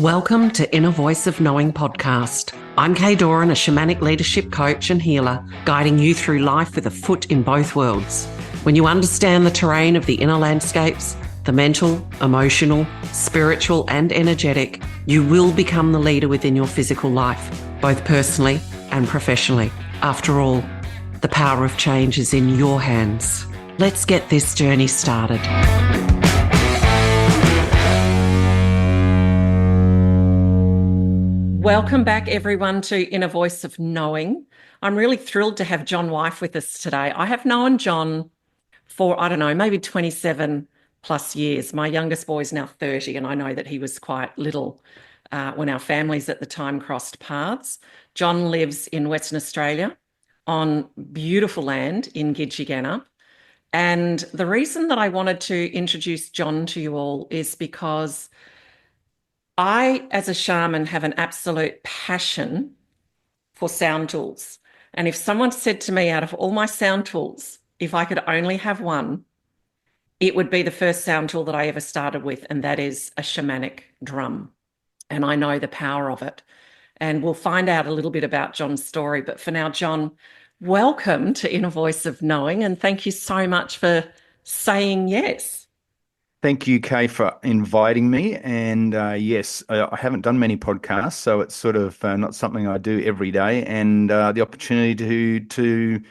Welcome to Inner Voice of Knowing podcast. I'm Kaye, a shamanic leadership coach and healer, guiding you through life with a foot in both worlds. When you understand the terrain of the inner landscapes, the mental, emotional, spiritual, and energetic, you will become the leader within your physical life, both personally and professionally. After all, the power of change is in your hands. Let's get this journey started. Welcome back, everyone, to Inner Voice of Knowing. I'm really thrilled to have John Whife with us today. I have known John for, maybe 27 plus years. My youngest boy is now 30, and I know that he was quite little when our families at the time crossed paths. John lives in Western Australia on beautiful land in Gidgegannup. And the reason that I wanted to introduce John to you all is because I, as a shaman, have an absolute passion for sound tools. And if someone said to me, out of all my sound tools, if I could only have one, it would be the first sound tool that I ever started with, and that is a shamanic drum. And I know the power of it. And we'll find out a little bit about John's story. But for now, John, welcome to Inner Voice of Knowing, and thank you so much for saying yes. Thank you, Kaye, for inviting me. And yes, I haven't done many podcasts, so it's sort of not something I do every day. And the opportunity to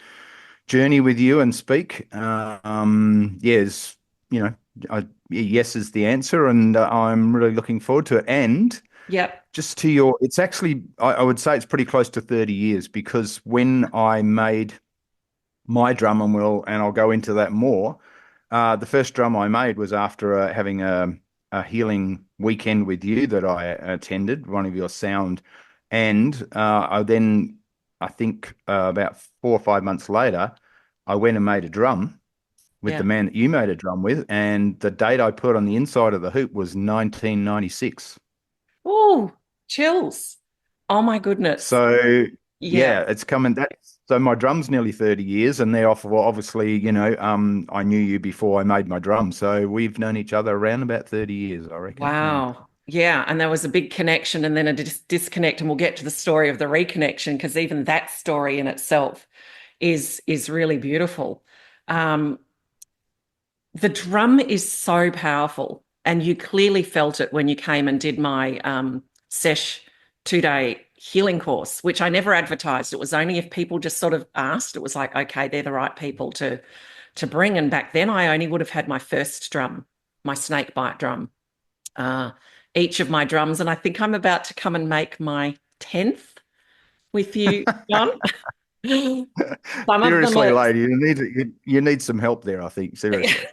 journey with you and speak, yes, yes is the answer, and I'm really looking forward to it. And yep. Just to your, it's actually, I would say it's pretty close to 30 years, because when I made my drum, and I'll go into that more. The first drum I made was after having a healing weekend with you that I attended, one of your sound. And I think about 4 or 5 months later, I went and made a drum with the man that you made a drum with. And the date I put on the inside of the hoop was 1996. Oh, chills. Oh, my goodness. So, yeah, it's coming. So my drum's nearly 30 years, and they're off. Well, obviously, I knew you before I made my drum, so we've known each other around about 30 years, I reckon. Wow. Yeah, and there was a big connection and then a disconnect, and we'll get to the story of the reconnection, because even that story in itself is really beautiful. The drum is so powerful, and you clearly felt it when you came and did my sesh 2-day healing course, which I never advertised. It was only if people just sort of asked. It was like, okay, they're the right people to bring. And back then I only would have had my first drum, my snake bite drum, each of my drums. And I think I'm about to come and make my 10th with you, John. Seriously, lady, you need some help there, I think. Seriously.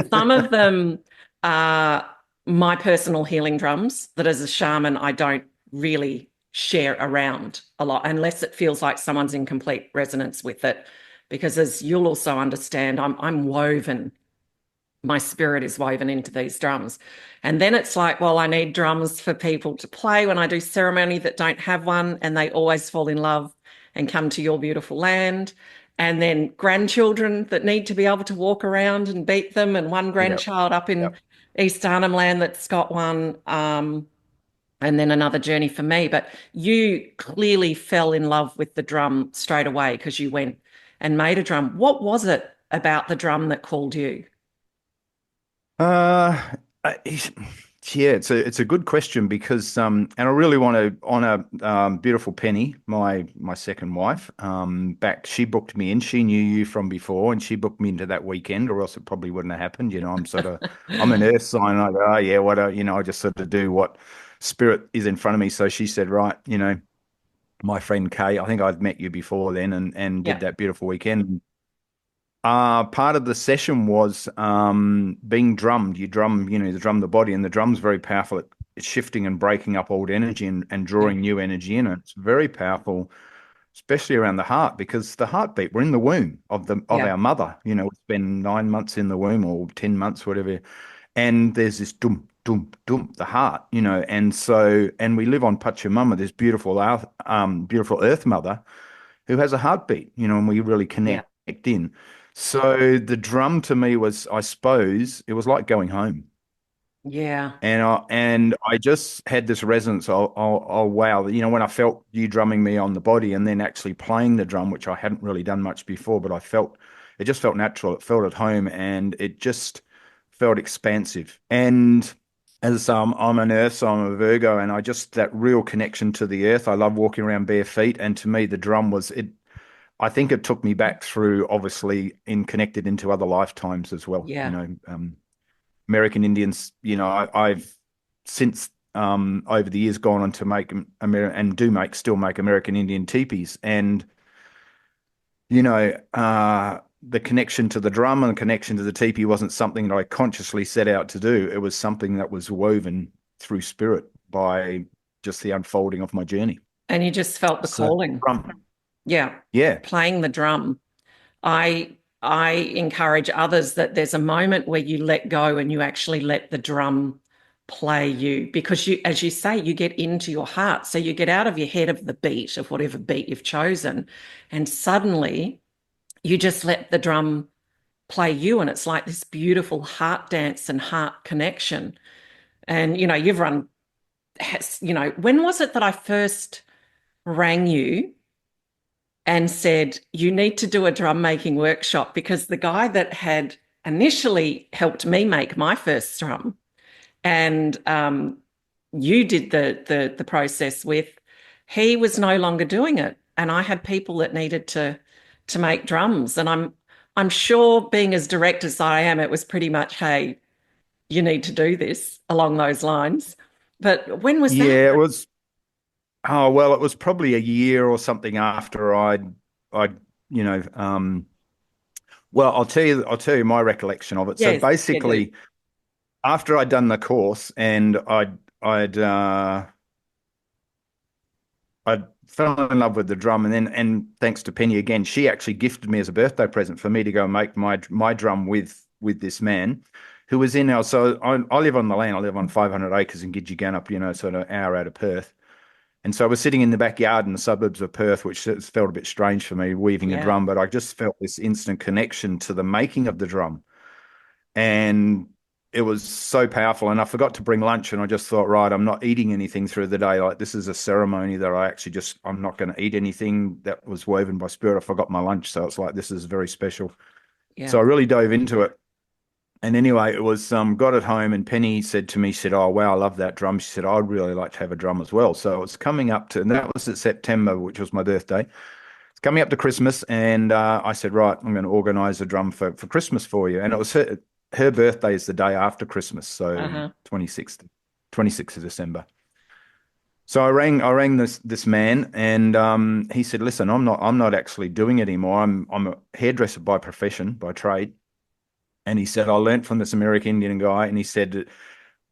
Some of them are my personal healing drums that, as a shaman, I don't really share around a lot unless it feels like someone's in complete resonance with it, because as you'll also understand, I'm woven, my spirit is woven into these drums. And then it's like, well, I need drums for people to play when I do ceremony that don't have one, and they always fall in love and come to your beautiful land. And then grandchildren that need to be able to walk around and beat them, and one grandchild up in East Arnhem Land that's got one, and then another journey for me. But you clearly fell in love with the drum straight away, because you went and made a drum. What was it about the drum that called you? Yeah, it's a good question, because and I really want to honor beautiful Penny, my second wife. She booked me in. She knew you from before, and she booked me into that weekend, or else it probably wouldn't have happened. I'm an earth sign. I go, oh yeah, I just sort of do what spirit is in front of me. So she said, right, my friend Kaye, I think I'd met you before then, and did that beautiful weekend. Part of the session was being drummed. You drum the body, and the drum's very powerful. It's shifting and breaking up old energy and drawing new energy in. And it's very powerful, especially around the heart, because the heartbeat, we're in the womb of our mother. We spend 9 months in the womb, or 10 months, whatever. And there's this dum, dum, dum, the heart, and we live on Pachamama, this beautiful earth mother who has a heartbeat, and we really connect in. So the drum to me was, I suppose, it was like going home. Yeah. And I just had this resonance. Oh wow! When I felt you drumming me on the body, and then actually playing the drum, which I hadn't really done much before, but it just felt natural. It felt at home, and it just felt expansive. And as I'm an earth, so I'm a Virgo, and I just that real connection to the earth. I love walking around bare feet, and to me, the drum was it. I think it took me back through, obviously, in connected into other lifetimes as well. Yeah. American Indians, I've since over the years gone on to make and still make American Indian teepees. And, the connection to the drum and the connection to the teepee wasn't something that I consciously set out to do. It was something that was woven through spirit by just the unfolding of my journey. And you just felt the So, calling. drum, Yeah. yeah, Playing the drum. I encourage others that there's a moment where you let go and you actually let the drum play you because you, as you say, you get into your heart. So you get out of your head of the beat of whatever beat you've chosen, and suddenly you just let the drum play you. And it's like this beautiful heart dance and heart connection. And you've run, when was it that I first rang you and said, you need to do a drum making workshop? Because the guy that had initially helped me make my first drum and you did the process with, he was no longer doing it. And I had people that needed to make drums. And I'm sure being as direct as I am, it was pretty much, hey, you need to do this along those lines. But when was that? yeah. It was. Oh well, it was probably a year or something after I'd you know well, I'll tell you my recollection of it. So Yes, yeah, do. basically, after I'd done the course and I'd fell in love with the drum, and thanks to Penny again, she actually gifted me as a birthday present for me to go and make my drum with this man who was in our. So I live on the land. I live on 500 acres in Gidgegannup, sort of an hour out of Perth. And so I was sitting in the backyard in the suburbs of Perth, which felt a bit strange for me, weaving a Yeah, drum, but I just felt this instant connection to the making of the drum. And it was so powerful. And I forgot to bring lunch, and I just thought, right, I'm not eating anything through the day. Like, this is a ceremony that I'm not going to eat anything that was woven by spirit. I forgot my lunch. So it's like, this is very special. yeah, So I really dove into it. And anyway, it was got it home, and Penny said to me, she said, "Oh wow, I love that drum." She said, "I'd really like to have a drum as well." So it's coming up to, and that was at September, which was my birthday. It's coming up to Christmas, and I said, "Right, I'm going to organise a drum for Christmas for you." And it was her birthday is the day after Christmas, so uh-huh, 26th of December. So I rang this man, and he said, "Listen, I'm not actually doing it anymore. I'm a hairdresser by profession, by trade." And he said, I learned from this American Indian guy, and he said,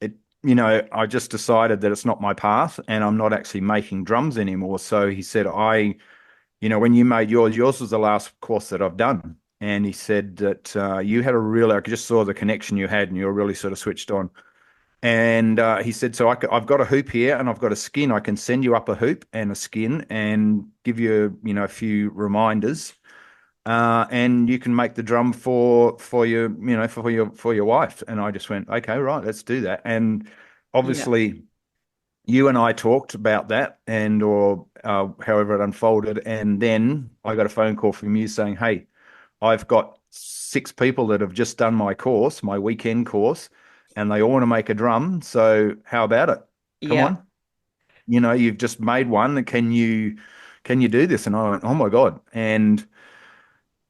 I just decided that it's not my path, and I'm not actually making drums anymore. So he said, when you made yours was the last course that I've done. And he said that you had I just saw the connection you had, and you were really sort of switched on. And he said, so I've got a hoop here, and I've got a skin. I can send you up a hoop and a skin and give you, a few reminders, and you can make the drum for your for your wife. And I just went, okay, right, let's do that. And yeah, obviously you and I talked about that, and or however it unfolded, and then I got a phone call from you saying, hey, I've got 6 people that have just done my course, my weekend course, and they all want to make a drum, so how about it? Come yeah, on, you've just made one. Can you do this? And I went, oh my God. And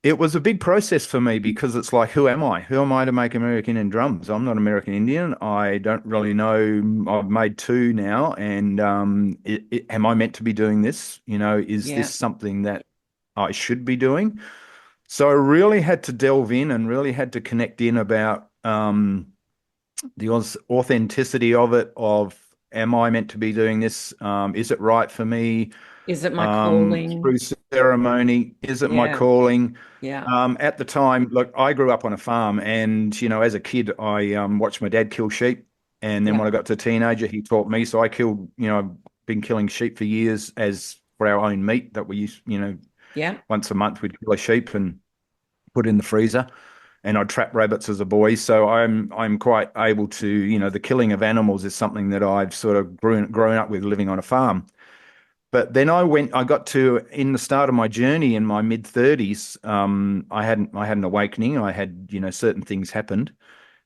it was a big process for me, because it's like, who am I? Who am I to make American Indian drums? I'm not American Indian. I don't really know. I've made two now, and am I meant to be doing this? Is this yeah, something that I should be doing? So I really had to delve in and really had to connect in about the authenticity of it. Of, am I meant to be doing this? Is it right for me? is it my calling? Through ceremony, is it my Yeah, calling? yeah, At the time, look, I grew up on a farm, and as a kid, I watched my dad kill sheep, and then yeah, when I got to a teenager, he taught me. So I killed, been killing sheep for years as for our own meat that we used, yeah, once a month we'd kill a sheep and put it in the freezer. and I trap rabbits as a boy. So I'm quite able to, the killing of animals is something that I've sort of grown up with living on a farm. But then I got to, in the start of my journey in my mid 30s, I had an awakening. I had, certain things happened,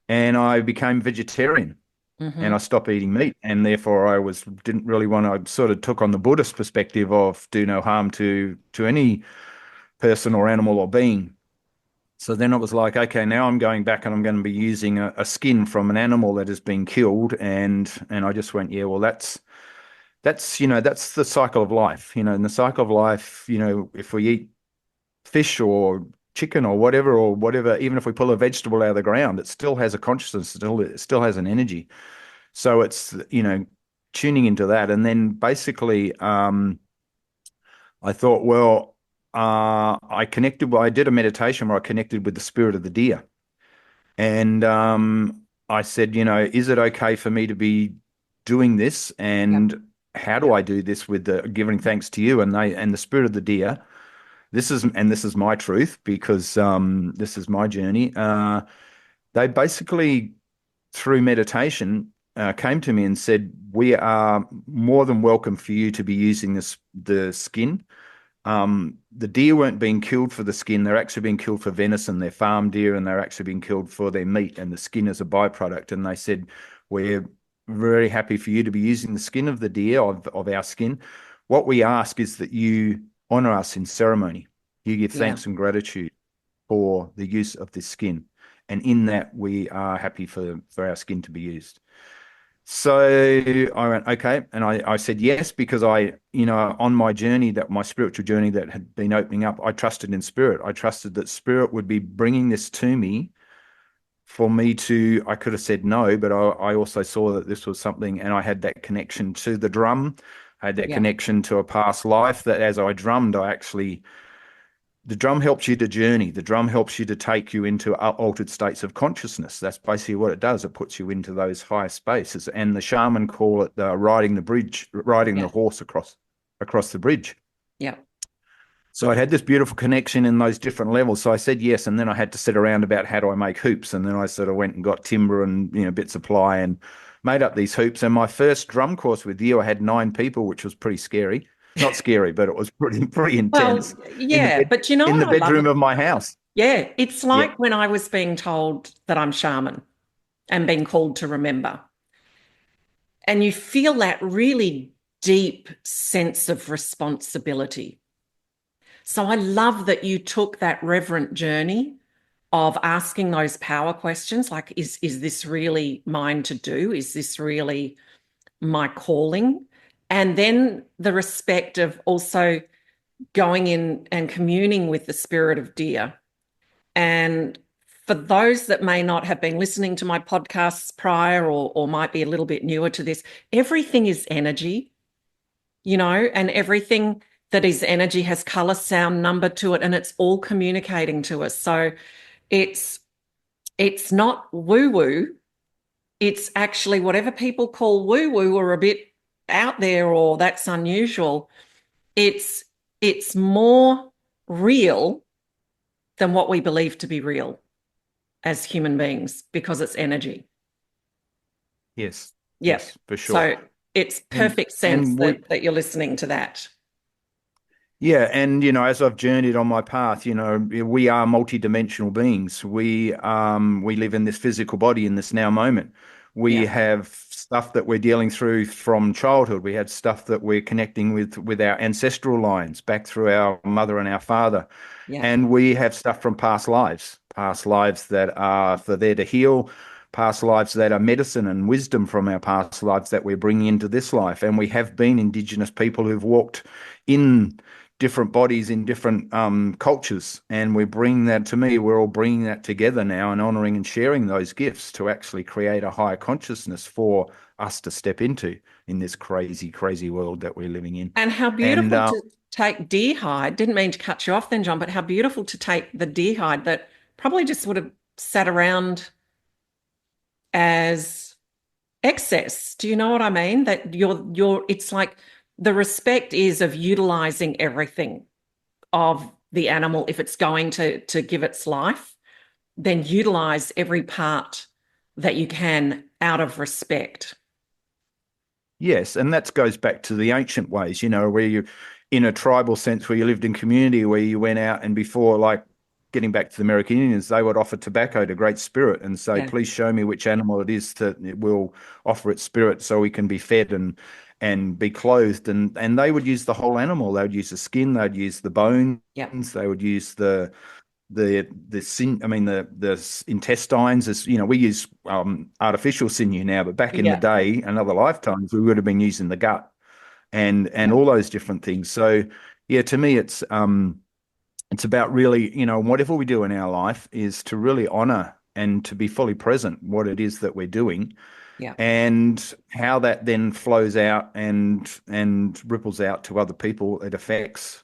and I became vegetarian, and I Hmm. stopped eating meat. And therefore didn't really want to, I sort of took on the Buddhist perspective of do no harm to any person or animal or being. So then it was like, okay, now I'm going back and I'm going to be using a skin from an animal that has been killed. And I just went, yeah, well, that's the cycle of life. In the cycle of life, if we eat fish or chicken or whatever, even if we pull a vegetable out of the ground, it still has a consciousness, it still has an energy. So it's, tuning into that. And then basically, I thought, well, I did a meditation where I connected with the spirit of the deer. And I said, is it okay for me to be doing this? Yep. And how do I do this with the giving thanks to you? And the spirit of the deer. This is my truth because this is my journey. They basically, through meditation, came to me and said, "We are more than welcome for you to be using the skin. The deer weren't being killed for the skin; they're actually being killed for venison. They're farm deer, and they're actually being killed for their meat, and the skin is a byproduct." And they said, "We're very happy for you to be using the skin of the deer of our skin. What we ask is that you honor us in ceremony. You give Yeah. thanks and gratitude for the use of this skin, and in that we are happy for our skin to be used." So I went, okay. And I said yes, because on my journey, that my spiritual journey that had been opening up, I trusted in spirit. I trusted that spirit would be bringing this to me for me to, I could have said no, but I also saw that this was something, and I had that connection to the drum. I had that Yeah. connection to a past life that as I drummed, the drum helps you to journey. The drum helps you to take you into altered states of consciousness. That's basically what it does. It puts you into those higher spaces. And the shaman call it riding the bridge, riding the Yeah. horse across the bridge. Yeah. So I had this beautiful connection in those different levels. So I said yes, and then I had to sit around about how do I make hoops, and then I sort of went and got timber and bits of ply and made up these hoops. And my first drum course with you, I had 9 people, which was pretty scary. Not scary, but it was pretty intense Well, yeah, but you know in what the I love? bedroom of my house. Yeah, it's Yeah. like when I was being told that I'm shaman and being called to remember. And you feel that really deep sense of responsibility. So I love that you took that reverent journey of asking those power questions like, is this really mine to do? Is this really my calling? And then the respect of also going in and communing with the spirit of deer. And for those that may not have been listening to my podcasts prior or might be a little bit newer to this, everything is energy, and everything that is energy has color, sound, number to it, and it's all communicating to us. So it's it's not woo-woo. It's actually whatever people call woo-woo or a bit out there or that's unusual. It's it's more real than what we believe to be real as human beings because it's energy. Yes. Yep. Yes, for sure. So it's And perfect sense and we that you're listening to that. Yeah, and as I've journeyed on my path, we are multidimensional beings. We live in this physical body in this now moment. We Yeah. have stuff that we're dealing through from childhood. We have stuff that we're connecting with our ancestral lines back through our mother and our father. Yeah. And we have stuff from past lives that are for there to heal, past lives that are medicine and wisdom from our past lives that we're bringing into this life. And we have been Indigenous people who've walked in different bodies in different cultures, and we bring that, to me, we're all bringing that together now and honoring and sharing those gifts to actually create a higher consciousness for us to step into in this crazy, crazy world that we're living in. And how And beautiful to take deer hide. Didn't mean to cut you off then, John, but how beautiful to take the deer hide that probably just would have sat around as excess. Do you know what I mean? That it's like the respect is of utilizing everything of the animal if it's going to give its life. then utilize every part that you can out of respect. Yes, and that goes back to the ancient ways, where you, in a tribal sense, where you lived in community, where you went out and before, like getting back to the American Indians, they would offer tobacco to Great Spirit and say, Yeah. please show me which animal it is that it will offer its spirit so we can be fed and be clothed. And they would use the whole animal. They would use the skin, they'd use the bones, Yeah. they would use the intestines. As we use artificial sinew now, but back in the Yeah. day and other lifetimes we would have been using the gut and Yeah. all those different things. So yeah, to me it's about really, whatever we do in our life is to really honor and to be fully present what it is that we're doing, Yeah. and how that then flows out and ripples out to other people. It affects,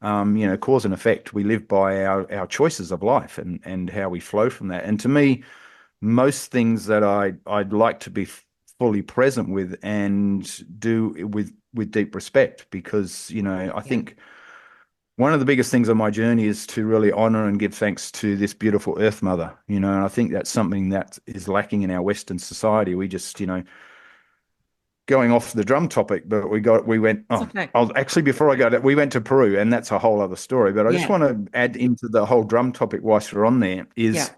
cause and effect. We live by our choices of life and how we flow from that. And to me, most things that I'd like to be fully present with and do with deep respect, because I Yeah. think one of the biggest things on my journey is to really honor and give thanks to this beautiful Earth Mother, and I think that's something that is lacking in our Western society. We just, going off the drum topic, but we went, It's oh, okay. I was actually, before I go to, we went to Peru, and that's a whole other story. But I just Yeah. want to add into the whole drum topic whilst we're on there Yeah. is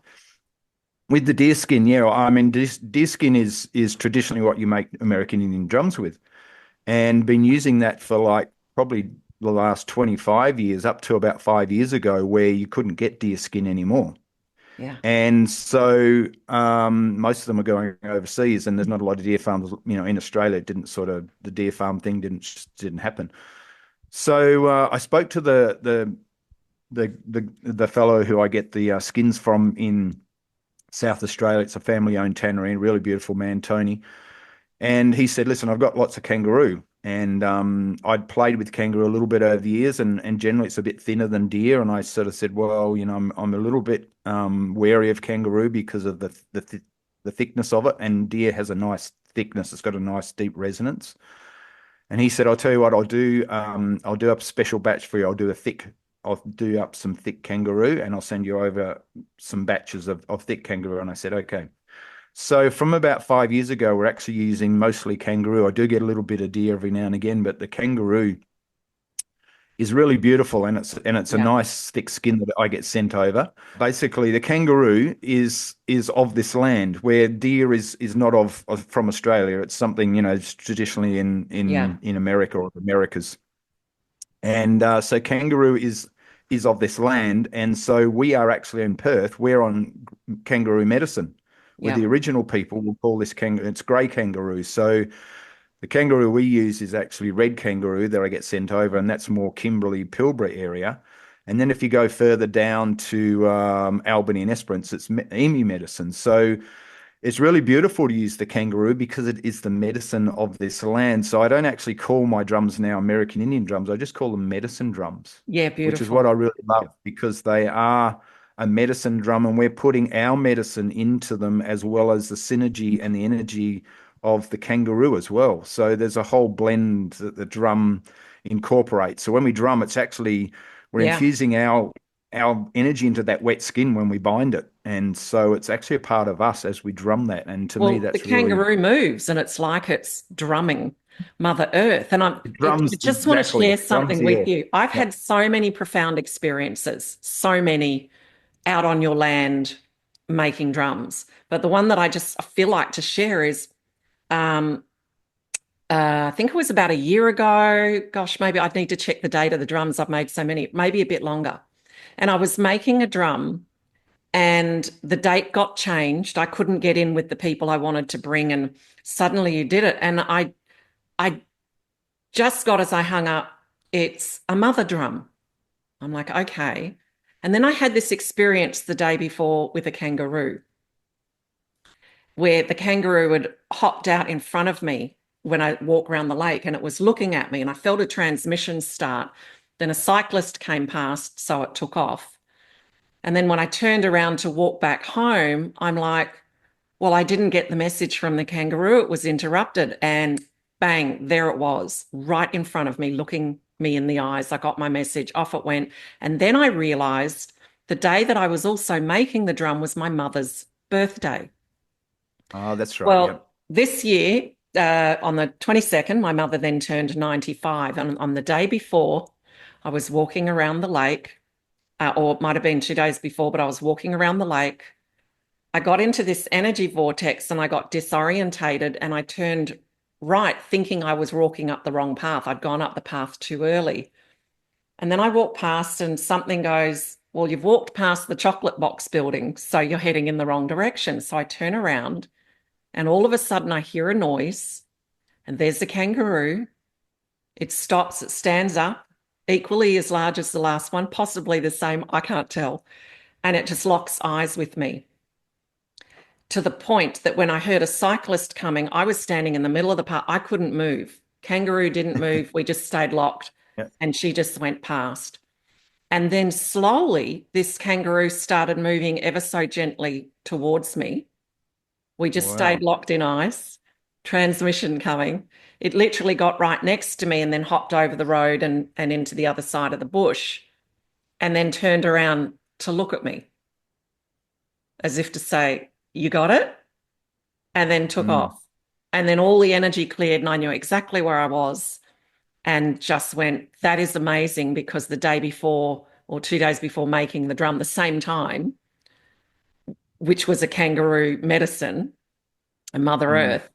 with the deer skin. Yeah, I mean, deer skin is traditionally what you make American Indian drums with, and been using that for like probably the last 25 years, up to about 5 years ago, where you couldn't get deer skin anymore. Yeah. And so most of them are going overseas, and there's not a lot of deer farms, in Australia. It didn't sort of, the deer farm thing didn't happen. So I spoke to the fellow who I get the skins from in South Australia. It's a family-owned tannery, a really beautiful man, Tony. And he said, listen, I've got lots of kangaroo. And I'd played with kangaroo a little bit over the years, and generally it's a bit thinner than deer. And I sort of said, well, I'm a little bit wary of kangaroo because of the thickness of it. And deer has a nice thickness. It's got a nice deep resonance. And he said, I'll tell you what I'll do. I'll do up a special batch for you. I'll do up some thick kangaroo, and I'll send you over some batches of thick kangaroo. And I said, okay. So from about 5 years ago, we're actually using mostly kangaroo. I do get a little bit of deer every now and again, but the kangaroo is really beautiful, and it's a Yeah. nice thick skin that I get sent over. Basically, the kangaroo is of this land, where deer is not of from Australia. It's something, it's traditionally in Yeah. in in America or the Americas. And so kangaroo is of this land, and so we are actually in Perth. We're on kangaroo medicine, where Yeah. the original people will call this kangaroo. It's grey kangaroo. So the kangaroo we use is actually red kangaroo that I get sent over, and that's more Kimberley, Pilbara area. And then if you go further down to Albany and Esperance, it's emu medicine. So it's really beautiful to use the kangaroo because it is the medicine of this land. So I don't actually call my drums now American Indian drums. I just call them medicine drums, Yeah. which is what Beautiful. I really love, because they are a medicine drum, and we're putting our medicine into them, as well as the synergy and the energy of the kangaroo as well. So there's a whole blend that the drum incorporates. So when we drum, it's actually, we're Yeah. infusing our energy into that wet skin when we bind it. And so it's actually a part of us as we drum that. And to me, Well, the that's really, kangaroo moves and it's like it's drumming Mother Earth. And it I drums just want to exactly. share It drums something the with air. you. I've Yeah. had so many profound experiences, so many out on your land making drums. But the one that I just feel like to share is um, I think it was about a year ago. Gosh, maybe I'd need to check the date of the drums. I've made so many, maybe a bit longer. And I was making a drum and the date got changed. I couldn't get in with the people I wanted to bring, and suddenly you did it. And I just got, as I hung up, it's a mother drum. I'm like, okay. And then I had this experience the day before with a kangaroo, where the kangaroo had hopped out in front of me when I walk around the lake, and it was looking at me, and I felt a transmission start. Then a cyclist came past, so it took off. And then when I turned around to walk back home, I'm like, well, I didn't get the message from the kangaroo. It was interrupted. And bang, there it was, right in front of me, looking me in the eyes. I got my message, off it went. And then I realized the day that I was also making the drum was my mother's birthday. Oh, that's right. Yep. Well, this year, on the 22nd, my mother then turned 95. And on the day before, I was walking around the lake, or it might have been 2 days before, but I was walking around the lake. I got into this energy vortex and I got disorientated and I turned right, thinking I was walking up the wrong path. I'd gone up the path too early. And then I walked past and something goes, well, you've walked past the chocolate box building, so you're heading in the wrong direction. So I turn around and all of a sudden I hear a noise and there's a kangaroo. It stops, it stands up, equally as large as the last one, possibly the same, I can't tell. And it just locks eyes with me to the point that when I heard a cyclist coming, I was standing in the middle of the park. I couldn't move. Kangaroo didn't move. We just stayed locked Yep. and she just went past. And then slowly, this kangaroo started moving ever so gently towards me. We just stayed Wow. locked in ice, transmission coming. It literally got right next to me and then hopped over the road and into the other side of the bush and then turned around to look at me as if to say, you got it? And then took Mm. off. And then all the energy cleared and I knew exactly where I was and just went, that is amazing because the day before or 2 days before making the drum, the same time, which was a kangaroo medicine, a Mother Mm. Earth,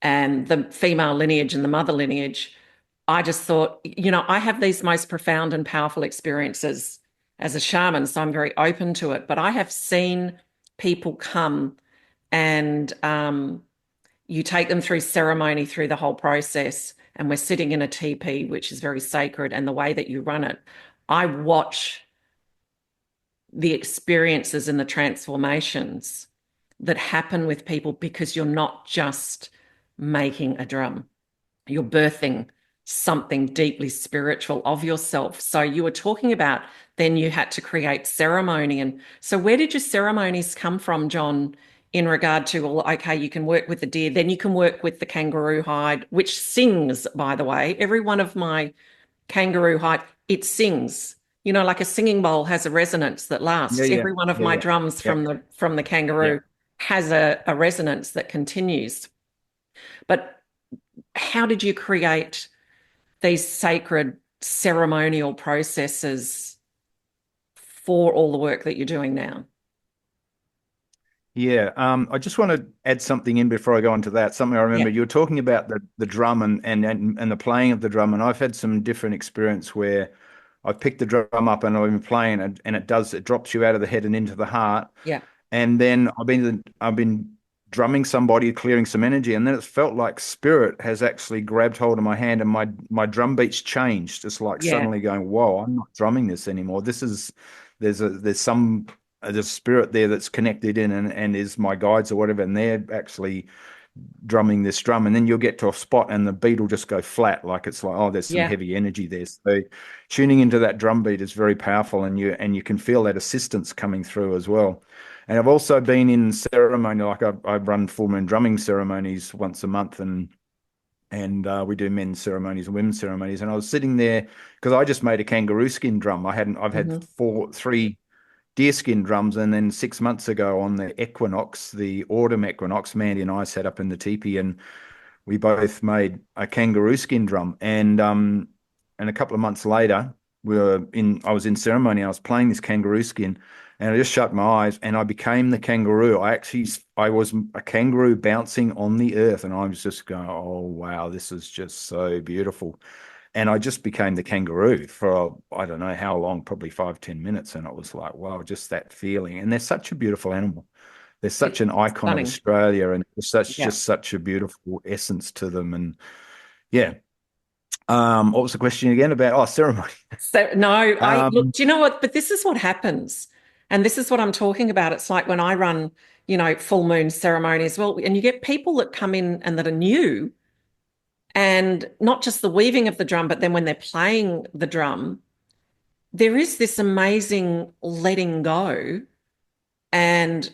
and the female lineage and the mother lineage, I just thought, I have these most profound and powerful experiences as a shaman, so I'm very open to it. But I have seen people come and you take them through ceremony through the whole process, and we're sitting in a teepee, which is very sacred, and the way that you run it, I watch the experiences and the transformations that happen with people because you're not just making a drum, you're birthing something deeply spiritual of yourself. So you were talking about then you had to create ceremony. And so where did your ceremonies come from, John, in regard to, well, okay, you can work with the deer, then you can work with the kangaroo hide, which sings, by the way. Every one of my kangaroo hide, it sings. Like a singing bowl has a resonance that Yeah, lasts. yeah, Every one of yeah, my yeah, drums yeah, from the yeah. kangaroo has a resonance that continues. But how did you create these sacred ceremonial processes for all the work that you're doing now? Yeah, I just want to add something in before I go into that. Something I Yeah, remember you were talking about the drum and the playing of the drum, and I've had some different experience where I've picked the drum up and I've been playing and it drops you out of the head and into the heart. yeah, And then I've been drumming somebody, clearing some energy, and then it's felt like spirit has actually grabbed hold of my hand and my drum beats changed. It's like yeah, suddenly going, whoa, I'm not drumming this anymore. There's a spirit there that's connected in and is my guides or whatever, and they're actually drumming this drum. And then you'll get to a spot and the beat will just go flat, like it's like, oh, there's some yeah, heavy energy there. So tuning into that drum beat is very powerful, and you can feel that assistance coming through as well. And I've also been in ceremony, like I run full moon drumming ceremonies once a month, and we do men's ceremonies and women's ceremonies. And I was sitting there because I just made a kangaroo skin drum. I've had hmm, three deerskin drums, and then 6 months ago on the equinox, the autumn equinox, Mandy and I sat up in the teepee and we both made a kangaroo skin drum. And a couple of months later, I was in ceremony. I was playing this kangaroo skin, and I just shut my eyes and I became the kangaroo. I was a kangaroo bouncing on the earth, and I was just going, oh wow, this is just so beautiful. And I just became the kangaroo for I don't know how long, probably 5, 10 minutes. And it was like, wow, just that feeling. And they're such a beautiful animal. They're such it's an icon of stunning. Australia, and there's Yeah. such a beautiful essence to them. And yeah. What was the question again about? Oh, ceremony. So no, I look, Um, do you know what? But this is what happens. And this is what I'm talking about. It's like when I run, full moon ceremony as well, and you get people that come in and that are new, and not just the weaving of the drum, but then when they're playing the drum, there is this amazing letting go. And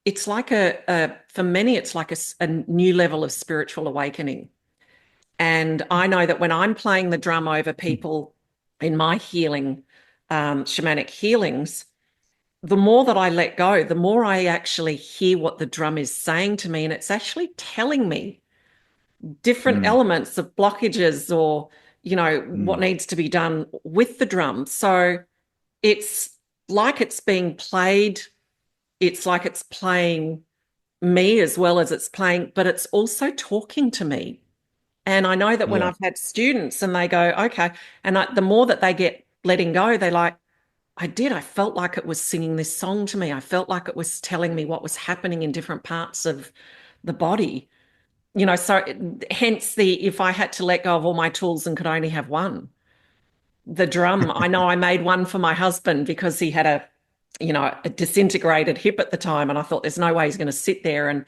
it's like for many, it's like a new level of spiritual awakening. And I know that when I'm playing the drum over people in my healing, shamanic healings, the more that I let go, the more I actually hear what the drum is saying to me. And it's actually telling me different Mm, elements of blockages or, what mm, needs to be done with the drum. So it's like it's being played. It's like it's playing me as well as it's playing, but it's also talking to me. And I know that when yeah. I've had students and they go, okay, and the more that they get letting go, they're like, I felt like it was singing this song to me. I felt like it was telling me what was happening in different parts of the body. So hence if I had to let go of all my tools and could only have one, the drum, I know I made one for my husband because he had a disintegrated hip at the time. And I thought there's no way he's going to sit there. And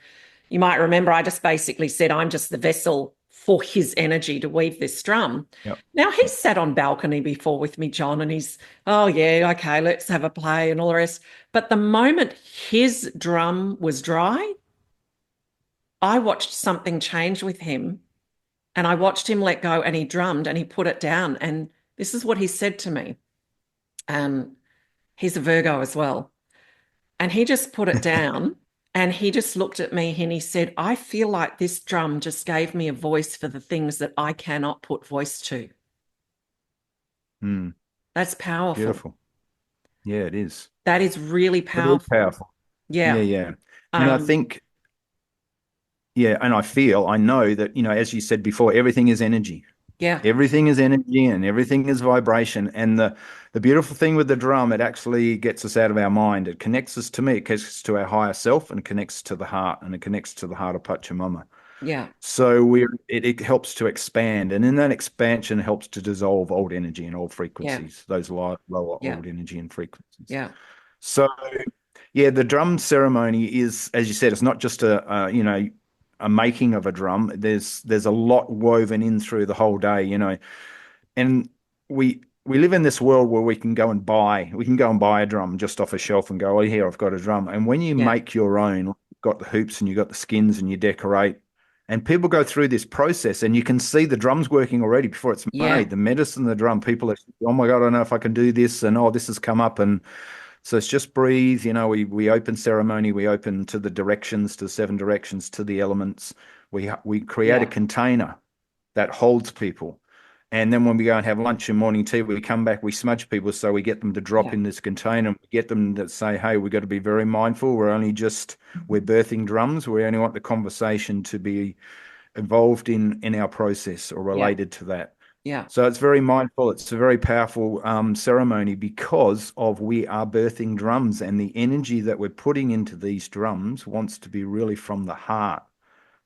you might remember I just basically said, I'm just the vessel for his energy to weave this drum. Yep. Now he's Yep. sat on balcony before with me, John, and he's, oh yeah, okay, let's have a play and all the rest. But the moment his drum was dry, I watched something change with him and I watched him let go and he drummed and he put it down. And this is what he said to me. Um, he's a Virgo as well. And he just put it down and he just looked at me and he said, I feel like this drum just gave me a voice for the things that I cannot put voice to. Mm, That's powerful. beautiful. Yeah, it is. That is really It is powerful. powerful. Yeah, Yeah. yeah. And I Um, think, yeah, and I know that, as you said before, everything is energy. yeah. Everything is energy and everything is vibration. And the beautiful thing with the drum, it actually gets us out of our mind. It connects us to me, it connects us to our higher self, and it connects to the heart, and it connects to the heart of Pachamama. Yeah. So it helps to expand, and in that expansion, it helps to dissolve old energy and old Yeah. frequencies, those lower Yeah. old energy and frequencies. Yeah. So yeah, the drum ceremony is, as you said, it's not just a making of a drum. There's a lot woven in through the whole day, and we live in this world where we can go and buy a drum just off a shelf and go, oh, here, I've got a drum. And when you Yeah. make your own, you've got the hoops and you've got the skins and you decorate, and people go through this process and you can see the drums working already before it's Yeah. made. The medicine, the drum, people are, oh my God, I don't know if I can do this, and oh, this has come up. And so it's just breathe. We open ceremony, we open to the directions, to the seven directions, to the elements. We create a Yeah. container that holds people. And then when we go and have lunch and morning tea, we come back, we smudge people, so we get them to drop Yeah. in this container. We get them to say, hey, we've got to be very mindful. We're birthing drums. We only want the conversation to be involved in our process or Yeah. related to that. Yeah. So it's very mindful. It's a very powerful ceremony because of we are birthing drums, and the energy that we're putting into these drums wants to be really from the heart,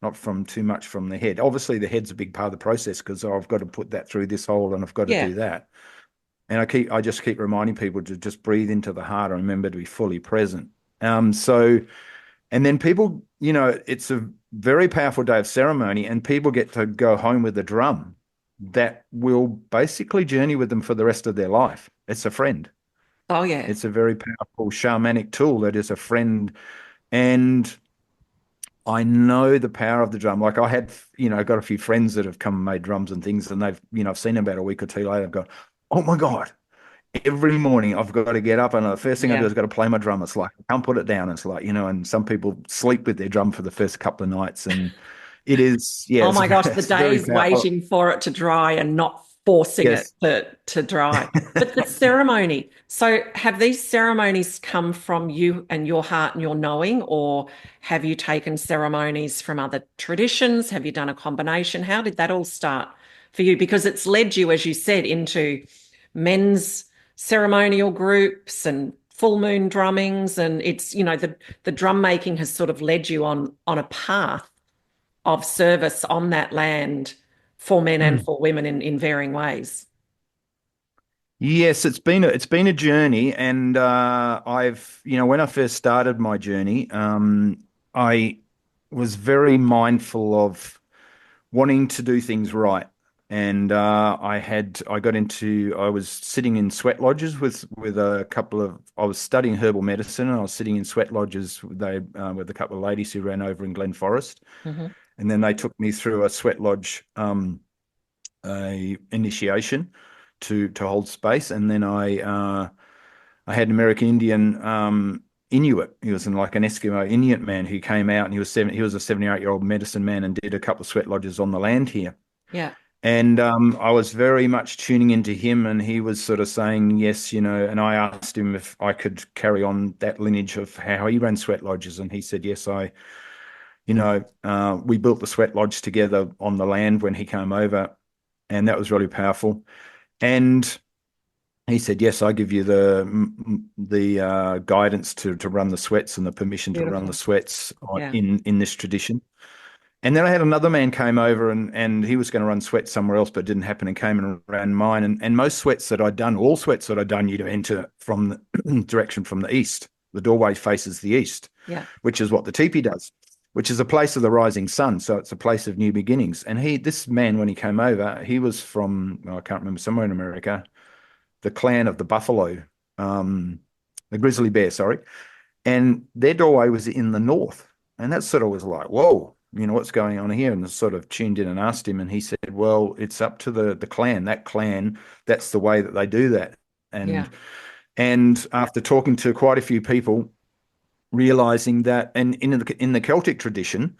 not from too much from the head. Obviously, the head's a big part of the process because I've got to put that through this hole and I've got to Yeah. do that. And I just keep reminding people to just breathe into the heart and remember to be fully present. So, and then people, it's a very powerful day of ceremony, and people get to go home with a drum that will basically journey with them for the rest of their life. It's a friend. Oh, yeah. It's a very powerful shamanic tool that is a friend. And I know the power of the drum. Like I had, got a few friends that have come and made drums and things, and I've seen them about a week or two later. I've gone, oh my God, every morning I've got to get up and the first thing I do Yeah. is got to play my drum. It's like, I can't put it down. It's like, and some people sleep with their drum for the first couple of nights. And it is, yeah, Oh my gosh, the it's very days powerful. waiting for it to dry and not forcing it Yes. to dry. But the ceremony. So have these ceremonies come from you and your heart and your knowing, or have you taken ceremonies from other traditions? Have you done a combination? How did that all start for you? Because it's led you, as you said, into men's ceremonial groups and full moon drummings, and it's, the drum making has sort of led you on a path of service on that land for men and for women in varying ways. Yes, it's been a journey, and when I first started my journey, I was very mindful of wanting to do things right, and I was sitting in sweat lodges with a couple of I was studying herbal medicine, and I was sitting in sweat lodges with a couple of ladies who ran over in Glen Forest, Mm-hmm. and then they took me through a sweat lodge a initiation to hold space, and then I I had an American Indian Inuit. He was like an Eskimo Inuit man who came out, and he was a 78-year-old medicine man and did a couple of sweat lodges on the land here. Yeah. And I was very much tuning into him, and he was sort of saying yes, and I asked him if I could carry on that lineage of how he ran sweat lodges, and he said yes. We built the sweat lodge together on the land when he came over, and that was really powerful. And he said, "Yes, I give you the guidance to run the sweats and the permission to run the Beautiful. sweats Yeah. in this tradition." And then I had another man came over, and he was going to run sweats somewhere else, but didn't happen, and came and ran mine. And most sweats that I'd done, all sweats that I'd done, you'd enter from the direction from the east. The doorway faces the east, Yeah. which is what the teepee does, which is a place of the rising sun. So it's a place of new beginnings. And this man, when he came over, he was from, well, I can't remember, somewhere in America, the clan of the buffalo, the grizzly bear, sorry. And their doorway was in the north. And that sort of was like, whoa, what's going on here? And I sort of tuned in and asked him, and he said, well, it's up to the clan. That clan, that's the way that they do that. And Yeah. and after talking to quite a few people, realizing that, and in the Celtic tradition,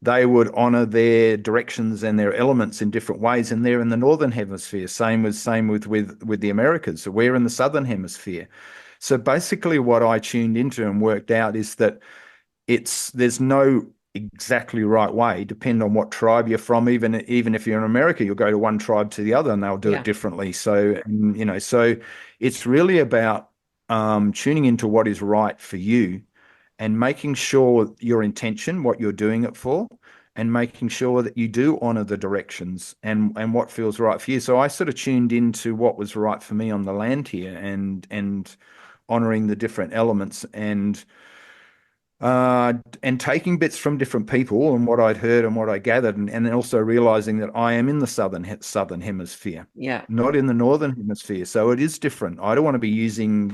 they would honor their directions and their elements in different ways, and they're in the northern hemisphere. Same with the Americas. So we're in the southern hemisphere. So basically, what I tuned into and worked out is that there's no exactly right way, depend on what tribe you're from. Even if you're in America, you'll go to one tribe to the other, and they'll do it Yeah. differently. So it's really about tuning into what is right for you, and making sure your intention, what you're doing it for, and making sure that you do honor the directions and what feels right for you. So I sort of tuned into what was right for me on the land here, and honoring the different elements, and taking bits from different people and what I'd heard and what I gathered, and then also realizing that I am in the southern hemisphere, Yeah. not in the northern hemisphere. So it is different. I don't want to be using,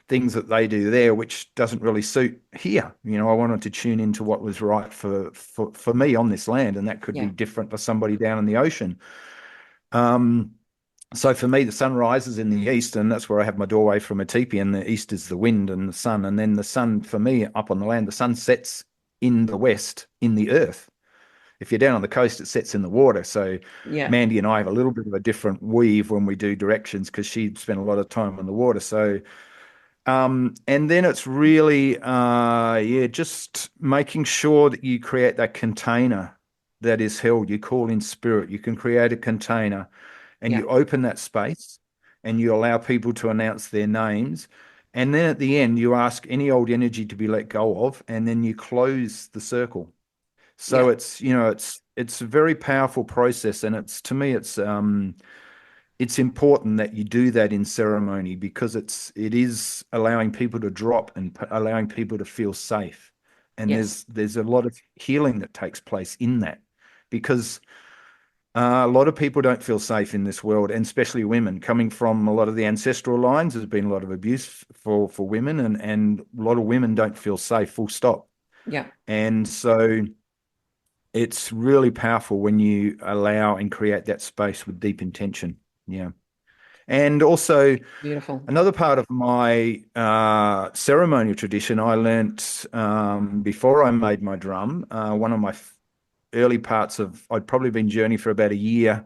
things that they do there, which doesn't really suit here. I wanted to tune into what was right for me on this land, and that could be Yeah. different for somebody down in the ocean. Um, so for me, the sun rises in the east, and that's where I have my doorway from a teepee, and the east is the wind and the sun. And then the sun, for me, up on the land, the sun sets in the west in the earth. If you're down on the coast, it sets in the water. So Yeah. Mandy and I have a little bit of a different weave when we do directions, because she spent a lot of time on the water. So, and then it's really, just making sure that you create that container that is held. You call in spirit. You can create a container, and Yeah. you open that space, and you allow people to announce their names. And then at the end, you ask any old energy to be let go of, and then you close the circle. Yeah. So it's a very powerful process, and to me, it's important that you do that in ceremony, because it is allowing people to drop, and allowing people to feel safe. And Yes. there's a lot of healing that takes place in that, because a lot of people don't feel safe in this world, and especially women. Coming from a lot of the ancestral lines, there's been a lot of abuse for women, and a lot of women don't feel safe, full stop. Yeah. And so it's really powerful when you allow and create that space with deep intention. Yeah. And also, Beautiful. another part of my ceremonial tradition, I learnt before I made my drum. One of my early parts of, I'd probably been journeying for about a year.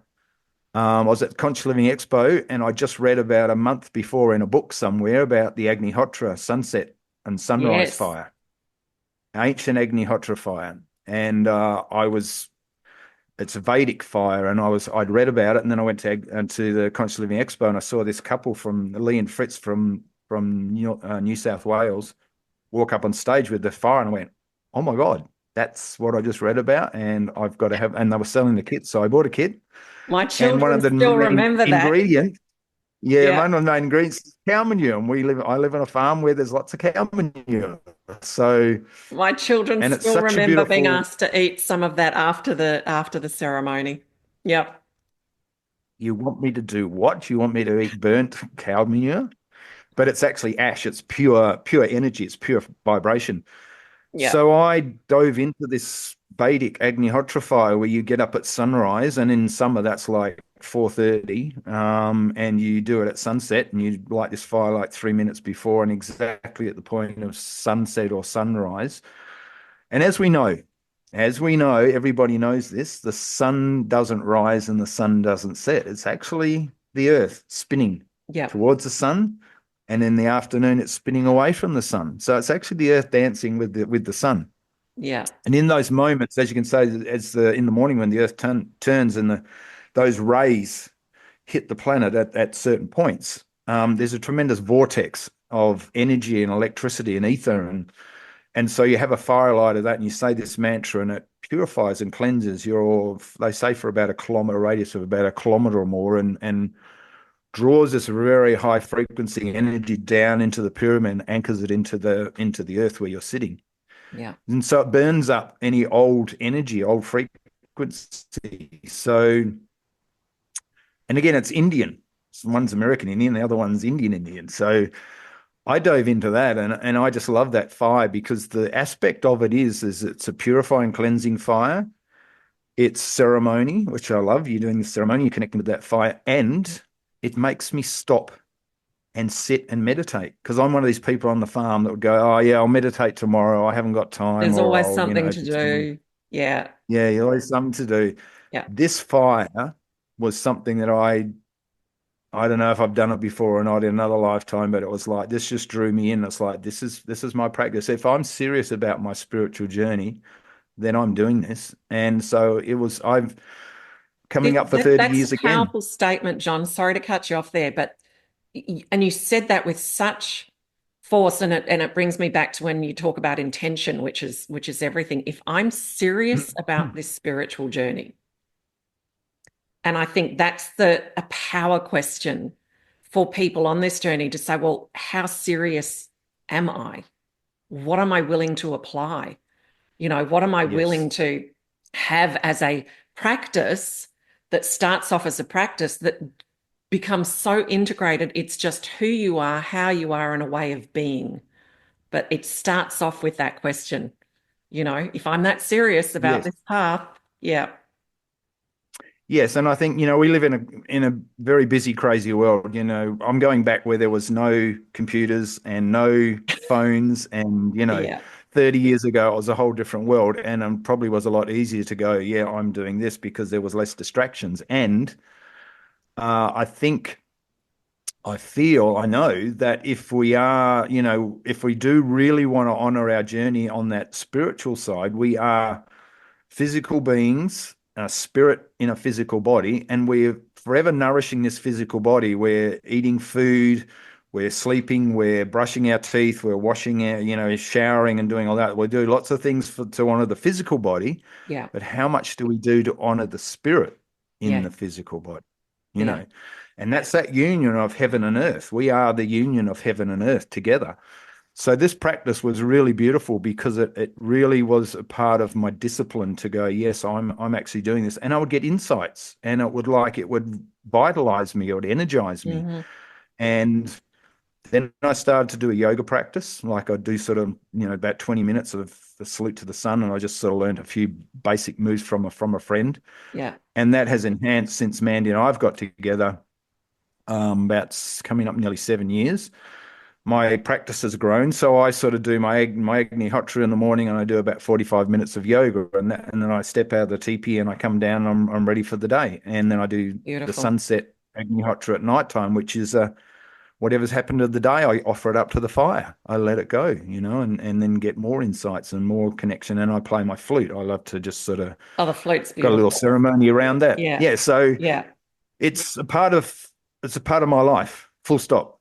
I was at the Conscious Living Expo, and I just read about a month before in a book somewhere about the Agnihotra sunset and sunrise Yes. fire, ancient Agnihotra fire. And it's a Vedic fire, and I'd read about it, and then I went to the Conscious Living Expo, and I saw this couple from Lee and Fritz from New South Wales walk up on stage with the fire, and I went, "Oh my God, that's what I just read about, and I've got to have." And they were selling the kit, so I bought a kit, My and one children of the still main remember that. ingredients, yeah, Yeah. one of the main ingredients is cow manure, and I live on a farm where there's lots of cow manure, so My children and it's still such a remember being beautiful. asked to eat some of that after the ceremony. Yep. You want me to do what? You want me to eat burnt cow manure? But it's actually ash. It's pure energy. It's pure vibration. Yeah. So I dove into this Vedic Agnihotra fire, where you get up at sunrise, and in summer that's like 4:30, and you do it at sunset, and you light this fire like 3 minutes before, and exactly at the point of sunset or sunrise. And as we know, everybody knows this, the sun doesn't rise and the sun doesn't set. It's actually the earth spinning Yeah. towards the sun, and in the afternoon it's spinning away from the sun. So it's actually the earth dancing with the sun. Yeah. And in those moments, as you can say, in the morning when the earth turns and those rays hit the planet at certain points, there's a tremendous vortex of energy and electricity and ether, and so you have a firelight of that, and you say this mantra, and it purifies and cleanses they say, for about a kilometer radius of about a kilometer or more, and draws this very high frequency energy down into the pyramid and anchors it into the earth where you're sitting. Yeah. And so it burns up any old energy, old frequency. So, and again, it's Indian. One's American Indian, the other one's Indian Indian. So I dove into that, and I just love that fire, because the aspect of it is it's a purifying, cleansing fire. It's ceremony, which I love. You're doing the ceremony, you're connecting with that fire, and it makes me stop and sit and meditate, because I'm one of these people on the farm that would go, oh yeah, I'll meditate tomorrow. I haven't got time, There's or always I'll, something to just something. do. Yeah. Yeah, you always something to do. Yeah. This fire was something that I don't know if I've done it before or not in another lifetime, but it was like, this just drew me in. It's like, this is my practice. If I'm serious about my spiritual journey, then I'm doing this. And so I've coming up for 30 That's a years again. powerful statement, John. Sorry to cut you off there, but and you said that with such force, and it brings me back to when you talk about intention, which is everything. If I'm serious about this spiritual journey, and I think that's a power question for people on this journey to say, well, how serious am I? What am I willing to apply? What am I willing Yes. to have as a practice that starts off as a practice that becomes so integrated? It's just who you are, how you are, and a way of being. But it starts off with that question, if I'm that serious about Yes. this path, yeah, Yes, and I think, we live in a very busy, crazy world. I'm going back where there was no computers and no phones, and, yeah, 30 years ago it was a whole different world, and probably was a lot easier to go, yeah, I'm doing this, because there was less distractions. And I know that if we do really want to honor our journey on that spiritual side, we are physical beings, a spirit in a physical body, and we're forever nourishing this physical body. We're eating food, we're sleeping, we're brushing our teeth, we're washing our, showering and doing all that. We do lots of things to honor the physical body, yeah, but how much do we do to honor the spirit in yeah, the physical body? You yeah, know, and that's that union of heaven and earth. We are the union of heaven and earth together. So this practice was really beautiful, because it really was a part of my discipline to go, yes, I'm actually doing this. And I would get insights, and it would vitalize me, it would energize me. hmm, And then I started to do a yoga practice. Like, I'd do sort of, about 20 minutes of the salute to the sun. And I just sort of learned a few basic moves from a friend. yeah, And that has enhanced since Mandy and I've got together, about coming up nearly 7 years. My practice has grown, so I sort of do my Agnihotra in the morning, and I do about 45 minutes of yoga, and then I step out of the teepee and I come down, and I'm ready for the day. And then I do the beautiful. sunset Agnihotra at night time, which is whatever's happened to the day, I offer it up to the fire. I let it go, and then get more insights and more connection. And I play my flute. I love to just sort of Oh, the flute's got a little beautiful. ceremony around that. Yeah, Yeah, so yeah, it's a part of my life. Full stop.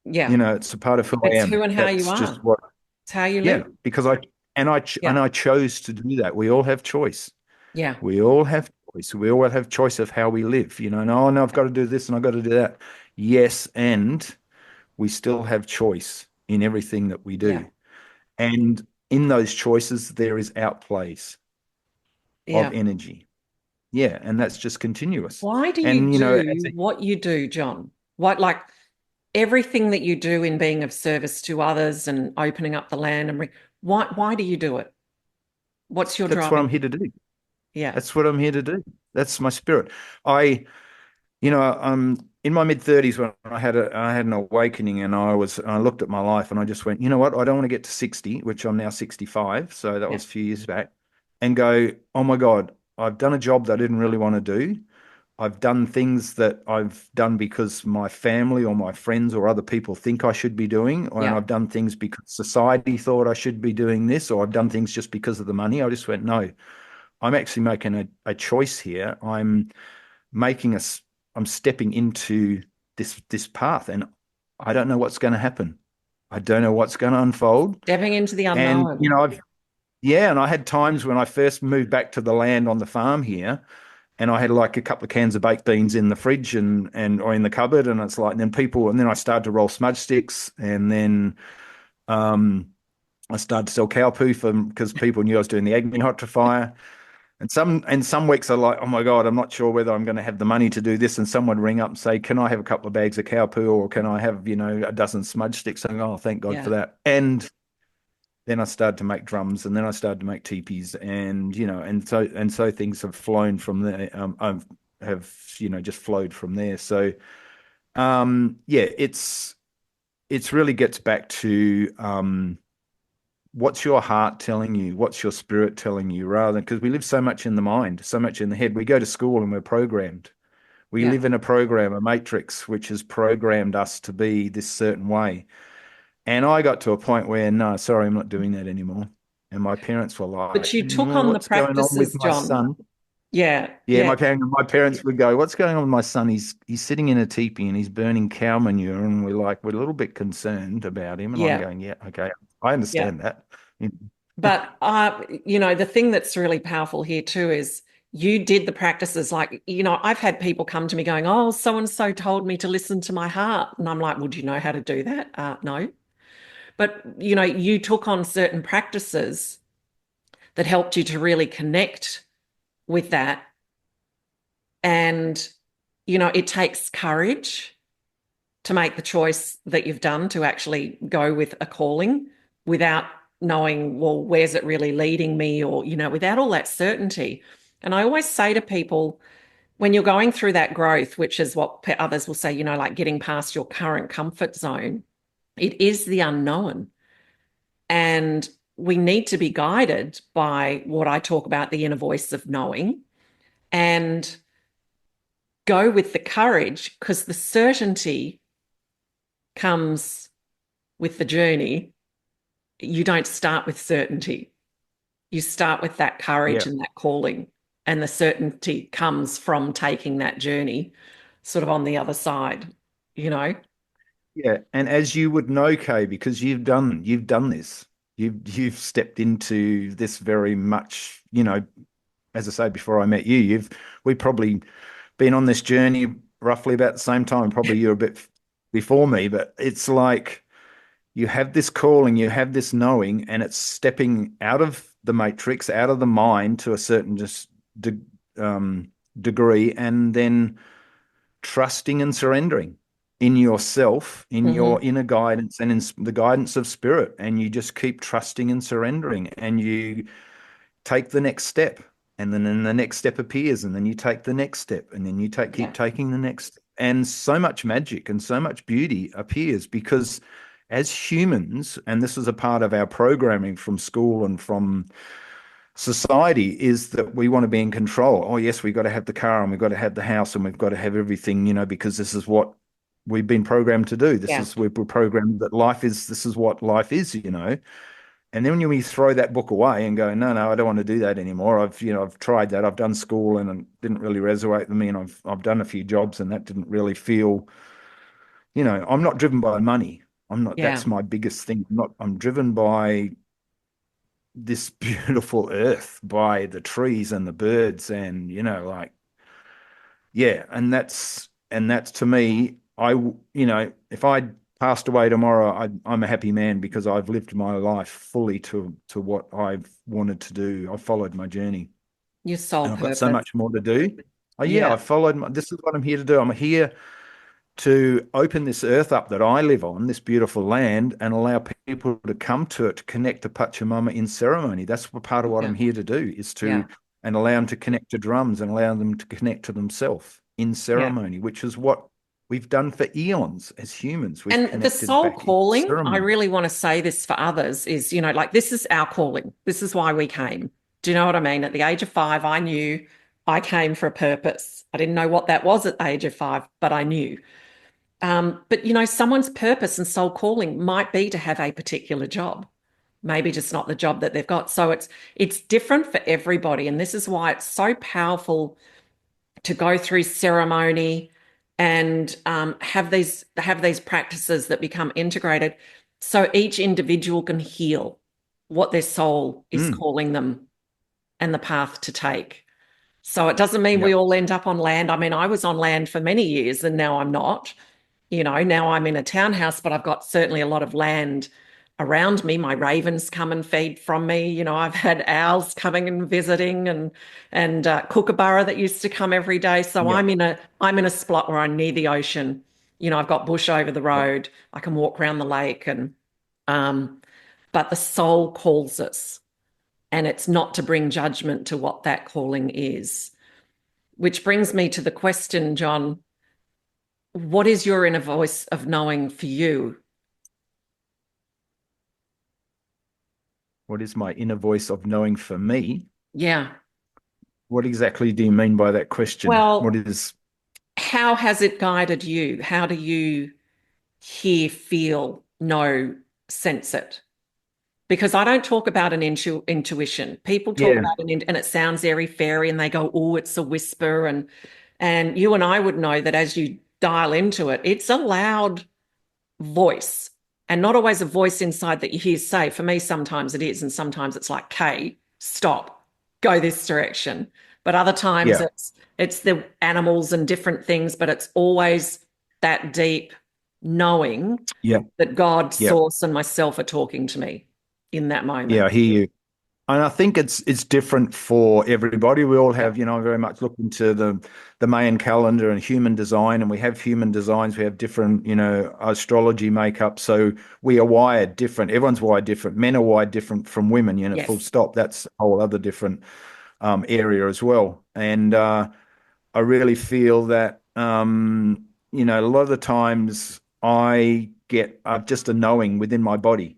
yeah. It's a part of who I It's who am. and how you That's just are. what. It's how you Yeah, live. because Yeah, I chose to do that. We all have choice. yeah, We all have choice. We all have choice of how we live. No, no, I've got to do this and I've got to do that. Yes, and we still have choice in everything that we yeah, do. And in those choices, there is outplays of yeah. energy. Yeah, and that's just continuous. Why do you And as do what you do, John? What, like, everything that you do in being of service to others and opening up the land and why do you do it? What's your that's what I'm driving? here to do. Yeah. That's what I'm here to do. That's my spirit. I In my mid 30s when I had an awakening, and I looked at my life and I just went, you know what? I don't want to get to 60, which I'm now 65. So that Yeah. was a few years back, and go, oh my God, I've done a job that I didn't really want to do. I've done things that I've done because my family or my friends or other people think I should be doing, and Yeah. I've done things because society thought I should be doing this, or I've done things just because of the money. I just went, no, I'm actually making a choice here. Making us, I'm stepping into this path, and I don't know what's going to happen. I don't know what's going to unfold. Stepping into the And, unknown. and I had times when I first moved back to the land on the farm here, and I had like a couple of cans of baked beans in the fridge and or in the cupboard, and it's like, and then I started to roll smudge sticks, and then um I started to sell cow poo because people knew I was doing the egg hot to fire. And some weeks are like, oh my God, I'm not sure whether I'm going to have the money to do this. And someone would ring up and say, can I have a couple of bags of cow poo, or can I have, a dozen smudge sticks? And oh, thank God for Yeah. that. And then I started to make drums, and then I started to make teepees, and so things have flown from there. Just flowed from there. So yeah, it's really gets back to what's your heart telling you? What's your spirit telling you? Rather than, because we live so much in the mind, so much in the head. We go to school and we're programmed. We Yeah. live in a program, a matrix, which has programmed us to be this certain way. And I got to a point where, no, sorry, I'm not doing that anymore. And my parents were But like, you took on the what's going on with practices, my John. son? Yeah. Yeah, Yeah. my parents would go, what's going on with my son? He's sitting in a teepee and he's burning cow manure, and we're a little bit concerned about him. And I'm Yeah. going, yeah, okay, I Yeah. understand that. But the thing that's really powerful here too is you did the practices. Like, I've had people come to me going, "Oh, so and so told me to listen to my heart," and I'm like, "Well, do you know how to do that?" No. But you took on certain practices that helped you to really connect with that, and it takes courage to make the choice that you've done to actually go with a calling without knowing, well, where's it really leading me, or, without all that certainty. And I always say to people, when you're going through that growth, which is what others will say, like getting past your current comfort zone, it is the unknown. And we need to be guided by what I talk about, the inner voice of knowing, and go with the courage, because the certainty comes with the journey. You don't start with certainty. You start with that courage Yeah. and that calling. And the certainty comes from taking that journey sort of on the other side, you know? Yeah, and as you would know, Kay, because you've done this. You've stepped into this very much, as I say, before I met you, we've probably been on this journey roughly about the same time. Probably you're a bit before me, but it's like you have this calling, you have this knowing, and it's stepping out of the matrix, out of the mind to a certain just de degree, and then trusting and surrendering in yourself, in your Mm-hmm. inner guidance, and in the guidance of spirit. And you just keep trusting and surrendering, and you take the next step. And then the next step appears, and then you take the next step, and then keep Yeah. taking the next. And so much magic and so much beauty appears because as humans, and this is a part of our programming from school and from society, is that we want to be in control. Oh, yes, we've got to have the car and we've got to have the house and we've got to have everything, because this is what we've been programmed to do. Yeah. We're programmed that this is what life is. And then when you throw that book away and go, no, no, I don't want to do that anymore. I've tried that. I've done school and it didn't really resonate with me. And I've done a few jobs and that didn't really feel, I'm not driven by money. I'm not, Yeah. that's my biggest thing. I'm driven by this beautiful earth, by the trees and the birds, and like, yeah. And that's to me, if I passed away tomorrow, I'm a happy man because I've lived my life fully to what I've wanted to do. I followed my journey, Your sole and I've got so purpose. much more to do. Oh yeah, Yeah. this is what I'm here to do. I'm here to open this earth up that I live on, this beautiful land, and allow people to come to it, to connect to Pachamama in ceremony. That's what part of what Yeah. I'm here to do, is to Yeah. and allow them to connect to drums and allow them to connect to themselves. in Yeah. ceremony, which is what we've done for eons as humans. We've And the connected soul back in calling, I ceremony. really want to say this for others is, like this is our calling. This is why we came. Do you know what I mean? At the age of 5, I knew I came for a purpose. I didn't know what that was at the age of 5, but I knew. But someone's purpose and soul calling might be to have a particular job, maybe just not the job that they've got. So it's different for everybody, and this is why it's so powerful to go through ceremony and have these practices that become integrated, so each individual can heal what their soul is Mm, calling them and the path to take. So it doesn't mean yeah, we all end up on land. I mean, I was on land for many years and now I'm not. Now I'm in a townhouse, but I've got certainly a lot of land around me. My ravens come and feed from me. I've had owls coming and visiting, and kookaburra that used to come every day. So yeah, I'm in a spot where I'm near the ocean. I've got bush over the yeah. road. I can walk around the lake, and um, but the soul calls us, and it's not to bring judgment to what that calling is. Which brings me to the question, John, what is your inner voice of knowing for you? What is my inner voice of knowing for me? Yeah. What exactly do you mean by that question? What Well, is, how has it guided you? How do you hear, feel, know, sense it? Because I don't talk about an intuition. People talk yeah, about and it sounds airy fairy, and they go, "Oh, it's a whisper," and you and I would know that as you dial into it, it's a loud voice, and not always a voice inside that you hear say. For me, sometimes it is, and sometimes it's like, "Kaye, stop, go this direction." But other times yeah, it's the animals and different things, but it's always that deep knowing yeah, that God, yeah, source, and myself are talking to me in that yeah, moment. I hear you. And I think it's different for everybody. We all Yeah. have, very much look into the Mayan calendar and human design, and we have human designs. We have different, astrology makeup. So we are wired different. Everyone's wired different. Men are wired different from women, full Yes. stop. That's a whole other different area as well. And I really feel that, a lot of the times I get just a knowing within my body.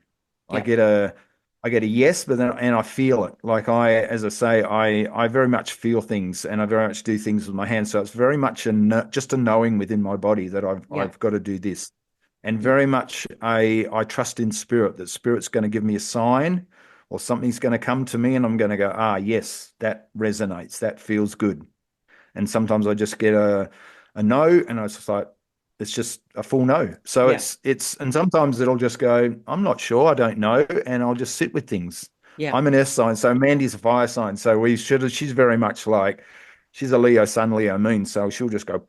I Yeah. get a, I get a yes, but then and I feel it. Like as I say, I very much feel things, and I very much do things with my hands. So it's very much just a knowing within my body that Yeah. I've got to do this, and very much I trust in spirit, that spirit's going to give me a sign, or something's going to come to me, and I'm going to go, yes, that resonates, that feels good. And sometimes I just get a no, and I was just like, it's just a full no. So Yeah. and sometimes it'll just go, I'm not sure, I don't know, and I'll just sit with things. Yeah. I'm an earth sign, so Mandy's a fire sign. So she's very much like, she's a Leo sun, Leo moon, so she'll just go,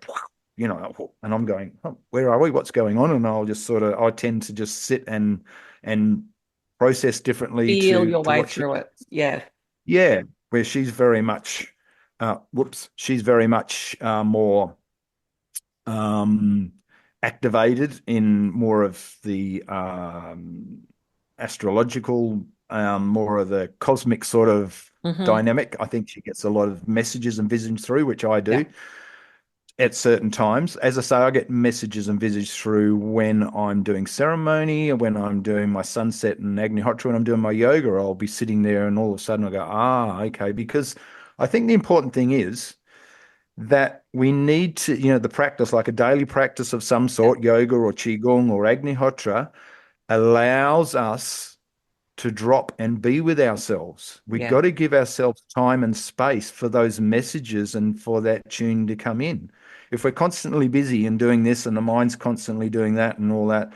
and I'm going, oh, where are we? What's going on? And I'll just I tend to just sit and process differently Feel to your way what she, through it. Yeah. yeah, where she's very much, she's very much more um, activated in more of the astrological, more of the cosmic sort of Hmm. dynamic. I think she gets a lot of messages and visions through, which I Yeah. do at certain times. As I say, I get messages and visits through when I'm doing ceremony, when I'm doing my sunset and Agnihotra, when I'm doing my yoga. I'll be sitting there and all of a sudden I go, okay. Because I think the important thing is that we need to, the practice, like a daily practice of some Yeah. sort, yoga or Qigong or Agnihotra, allows us to drop and be with ourselves. We've Yeah. got to give ourselves time and space for those messages and for that tune to come in. If we're constantly busy and doing this and the mind's constantly doing that and all that,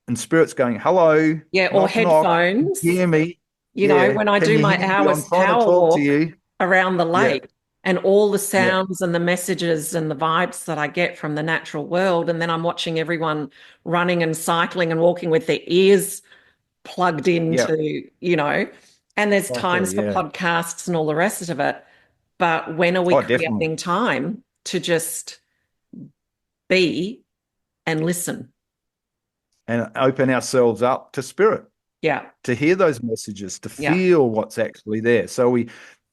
and spirit's going, hello, Yeah. Or knock, knock, headphones. hear me. Yeah, When I can do you my hear me? I'm hours trying to power talk to walk you. around the Yeah, lake, and all the yeah, sounds and the messages and the vibes that I get from the natural world. And then I'm watching everyone running and cycling and walking with their ears plugged yeah. into, and there's Exactly, times for yeah. podcasts and all the rest of it. But when are we Oh, definitely. creating time to just be and listen? And open ourselves up to spirit, Yeah. to hear those messages, to Yeah. feel what's actually there. So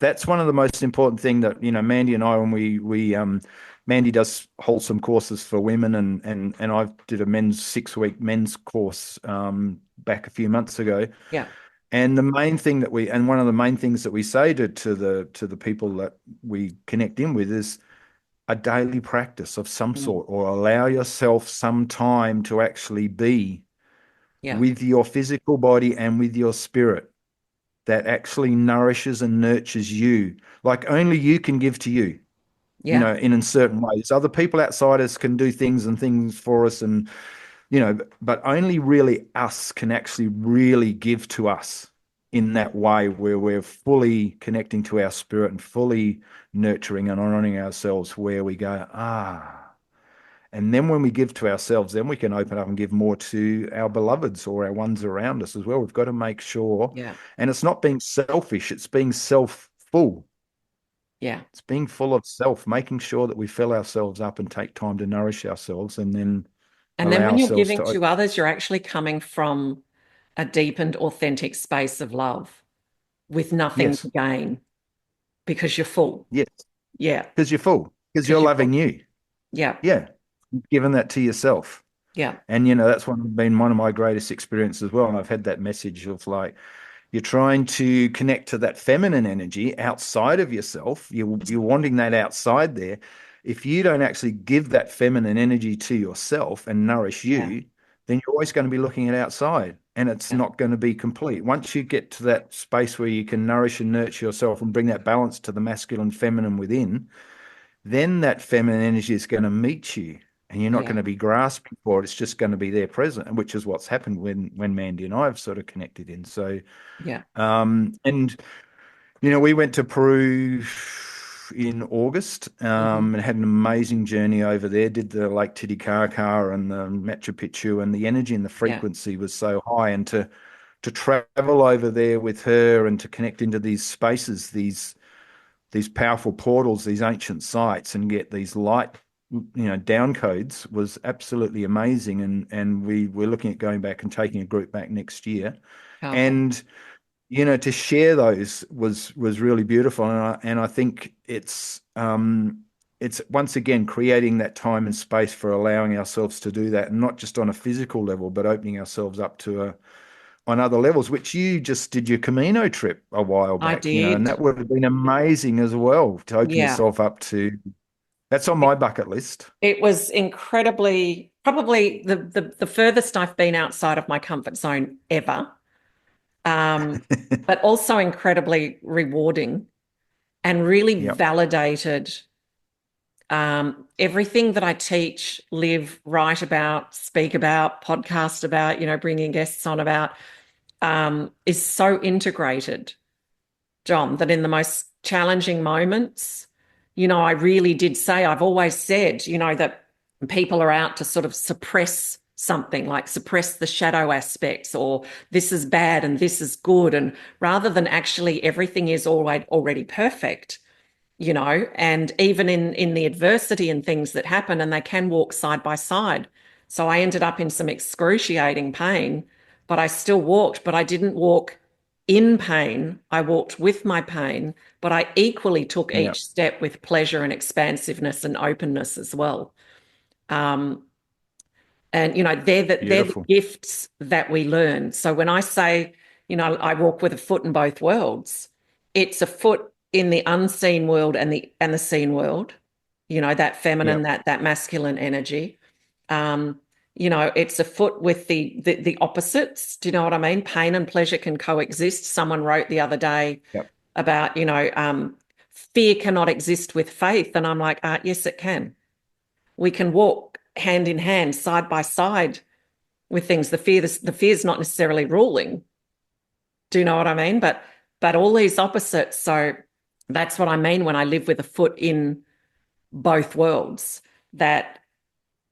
that's one of the most important thing that, Mandy and I, when Mandy does wholesome courses for women, and I did a men's 6-week men's course back a few months ago. Yeah. And one of the main things that we say to the people that we connect in with is a daily practice of some Mm. sort, or allow yourself some time to actually be Yeah. with your physical body and with your spirit, that actually nourishes and nurtures you, like only you can give to you, Yeah. in certain ways. Other people outside us can do things and things for us, and but only really us can actually really give to us in that way, where we're fully connecting to our spirit and fully nurturing and honoring ourselves, where we go, and then when we give to ourselves, then we can open up and give more to our beloveds or our ones around us as well. We've got to make sure, Yeah. and it's not being selfish, it's being self-full. Yeah. It's being full of self, making sure that we fill ourselves up and take time to nourish ourselves, and then And then allow when you're ourselves giving to to open. others, you're actually coming from a deepened, authentic space of love with nothing Yes, to gain because you're full. yes, Yeah. because you're full, because you're Because you're full. loving you. Yeah. Yeah, you've given that to yourself. Yeah. And that's been one of my greatest experiences as well. And I've had that message of, like, you're trying to connect to that feminine energy outside of yourself. You're wanting that outside there. If you don't actually give that feminine energy to yourself and nourish Yeah. you, then you're always going to be looking at outside, and it's Yeah. not going to be complete. Once you get to that space where you can nourish and nurture yourself and bring that balance to the masculine, feminine within, then that feminine energy is going to meet you, and you're not going Yeah. to be grasping for it. It's just going to be there present, which is what's happened when Mandy and I have sort of connected in. So, Yeah. and we went to Peru in August, Hmm. and had an amazing journey over there. Did the Lake Titicaca and the Machu Picchu, and the energy and the Yeah. frequency was so high. And to travel over there with her and to connect into these spaces, these powerful portals, these ancient sites, and get these light, down codes, was absolutely amazing. And we're looking at going back and taking a group back next year. Powerful. And to share those was really beautiful. And I think it's once again creating that time and space for allowing ourselves to do that, and not just on a physical level, but opening ourselves up to on other levels, which you just did your Camino trip a while I back, and did. that would have been amazing as well, to open Yeah. yourself up to. That's on my It, bucket list. it was incredibly, probably the furthest I've been outside of my comfort zone ever, but also incredibly rewarding and really Yep, validated everything that I teach, live, write about, speak about, podcast about, bringing guests on about, is so integrated, John, that in the most challenging moments, I really did say, I've always said, that people are out to sort of suppress something, like suppress the shadow aspects, or this is bad and this is good. And rather than actually everything is already perfect, and even in the adversity and things that happen, and they can walk side by side. So I ended up in some excruciating pain, but I still walked, but I didn't walk in pain. I walked with my pain, but I equally took yep, each step with pleasure and expansiveness and openness as well. Um, and they're the beautiful. gifts that we learn. So when I say, I walk with a foot in both worlds, it's a foot in the unseen world and the seen world, that feminine, Yep, that masculine energy. Um, it's a foot with the opposites. Do you know what I mean? Pain and pleasure can coexist. Someone wrote the other day yep, about, fear cannot exist with faith. And I'm like, yes, it can. We can walk hand in hand, side by side with things. The fear's not necessarily ruling. Do you know what I mean? But all these opposites. So that's what I mean when I live with a foot in both worlds, that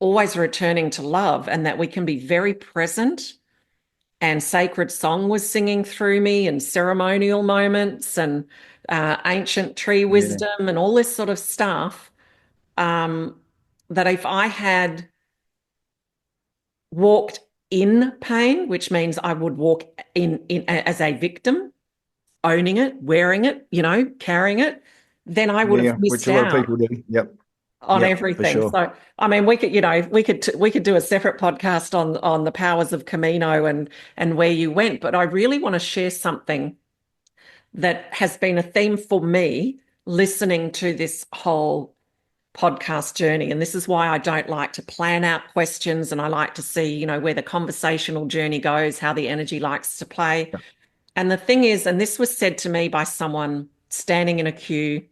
always returning to love, and that we can be very present. And sacred song was singing through me, and ceremonial moments, and ancient tree yeah, wisdom, and all this sort of stuff. Um, that if I had walked in pain, which means I would walk in as a victim owning it, wearing it, carrying it, then I would Yeah, have which missed a lot of out people do. Yep. on Yep, for everything. sure. So, I mean, we could do a separate podcast on the powers of Camino and where you went, but I really want to share something that has been a theme for me listening to this whole podcast journey. And this is why I don't like to plan out questions, and I like to see, where the conversational journey goes, how the energy likes to play. And the thing is, and this was said to me by someone standing in a queue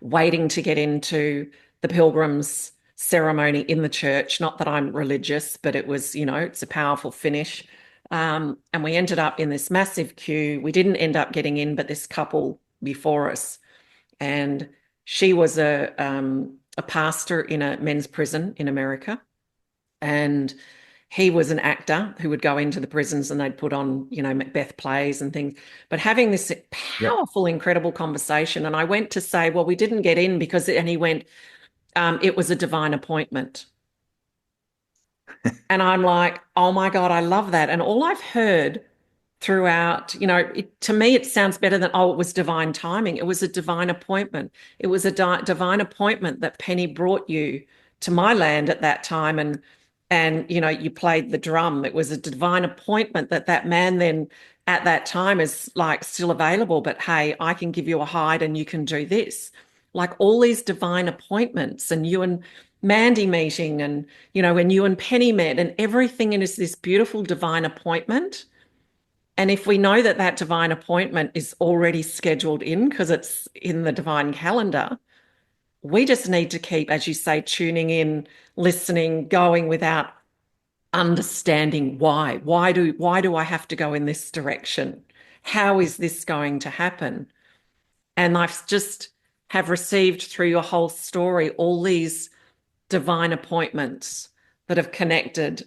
waiting to get into the pilgrims ceremony in the church. Not that I'm religious, but it was, it's a powerful finish. And we ended up in this massive queue. We didn't end up getting in, but this couple before us, and she was a pastor in a men's prison in America, and he was an actor who would go into the prisons and they'd put on, Macbeth plays and things. But having this Yep. powerful, incredible conversation, and I went to say, well, we didn't get in because, and he went, it was a divine appointment. And I'm like, oh my God, I love that. And all I've heard throughout, to me, it sounds better than, oh, it was divine timing. It was a divine appointment. It was a divine appointment that Penny brought you to my land at that time. And, you played the drum. It was a divine appointment that that man then at that time is like still available. But hey, I can give you a hide and you can do this. Like all these divine appointments, and you and Mandy meeting, and, when you and Penny met, and everything is this beautiful divine appointment. And if we know that that divine appointment is already scheduled in because it's in the divine calendar, we just need to keep, as you say, tuning in, listening, going without understanding why. Why do I have to go in this direction? How is this going to happen? And I've just have received through your whole story all these divine appointments that have connected,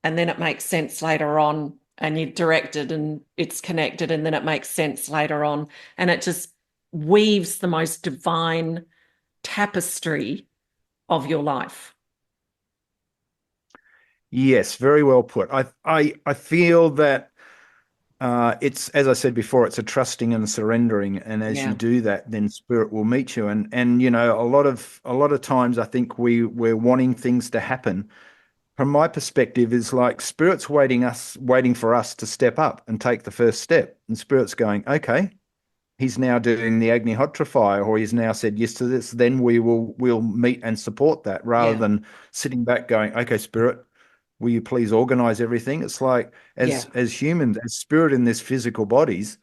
and then it makes sense later on, and you direct it and it's connected, and then it makes sense later on, and it just weaves the most divine tapestry of your life. Yes, very well put. I feel that it's, as I said before, it's a trusting and surrendering, and as you Yeah. do that, then spirit will meet you. And a lot of times, I think we're wanting things to happen. From my perspective, is like spirit's waiting for us to step up and take the first step, and spirit's going, okay, he's now doing the Agnihotra fire, or he's now said yes to this. Then we'll meet and support that, rather Yeah. than sitting back going, okay, spirit, will you please organize everything? It's like Yeah. as humans, as spirit in this physical bodies,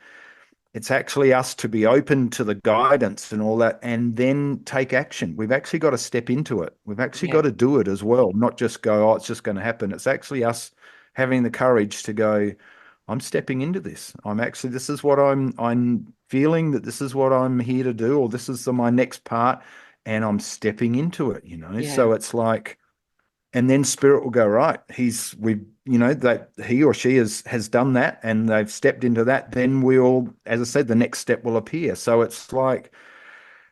it's actually us to be open to the guidance and all that, and then take action. We've actually got to step into it. We've actually Yeah. got to do it as well, not just go, oh, it's just going to happen. It's actually us having the courage to go, I'm stepping into this. This is what I'm feeling, that this is what I'm here to do, or this is my next part, and I'm stepping into it. Yeah. So it's like, and then spirit will go, right, that he or she has done that and they've stepped into that. Then we'll, as I said, the next step will appear. So it's like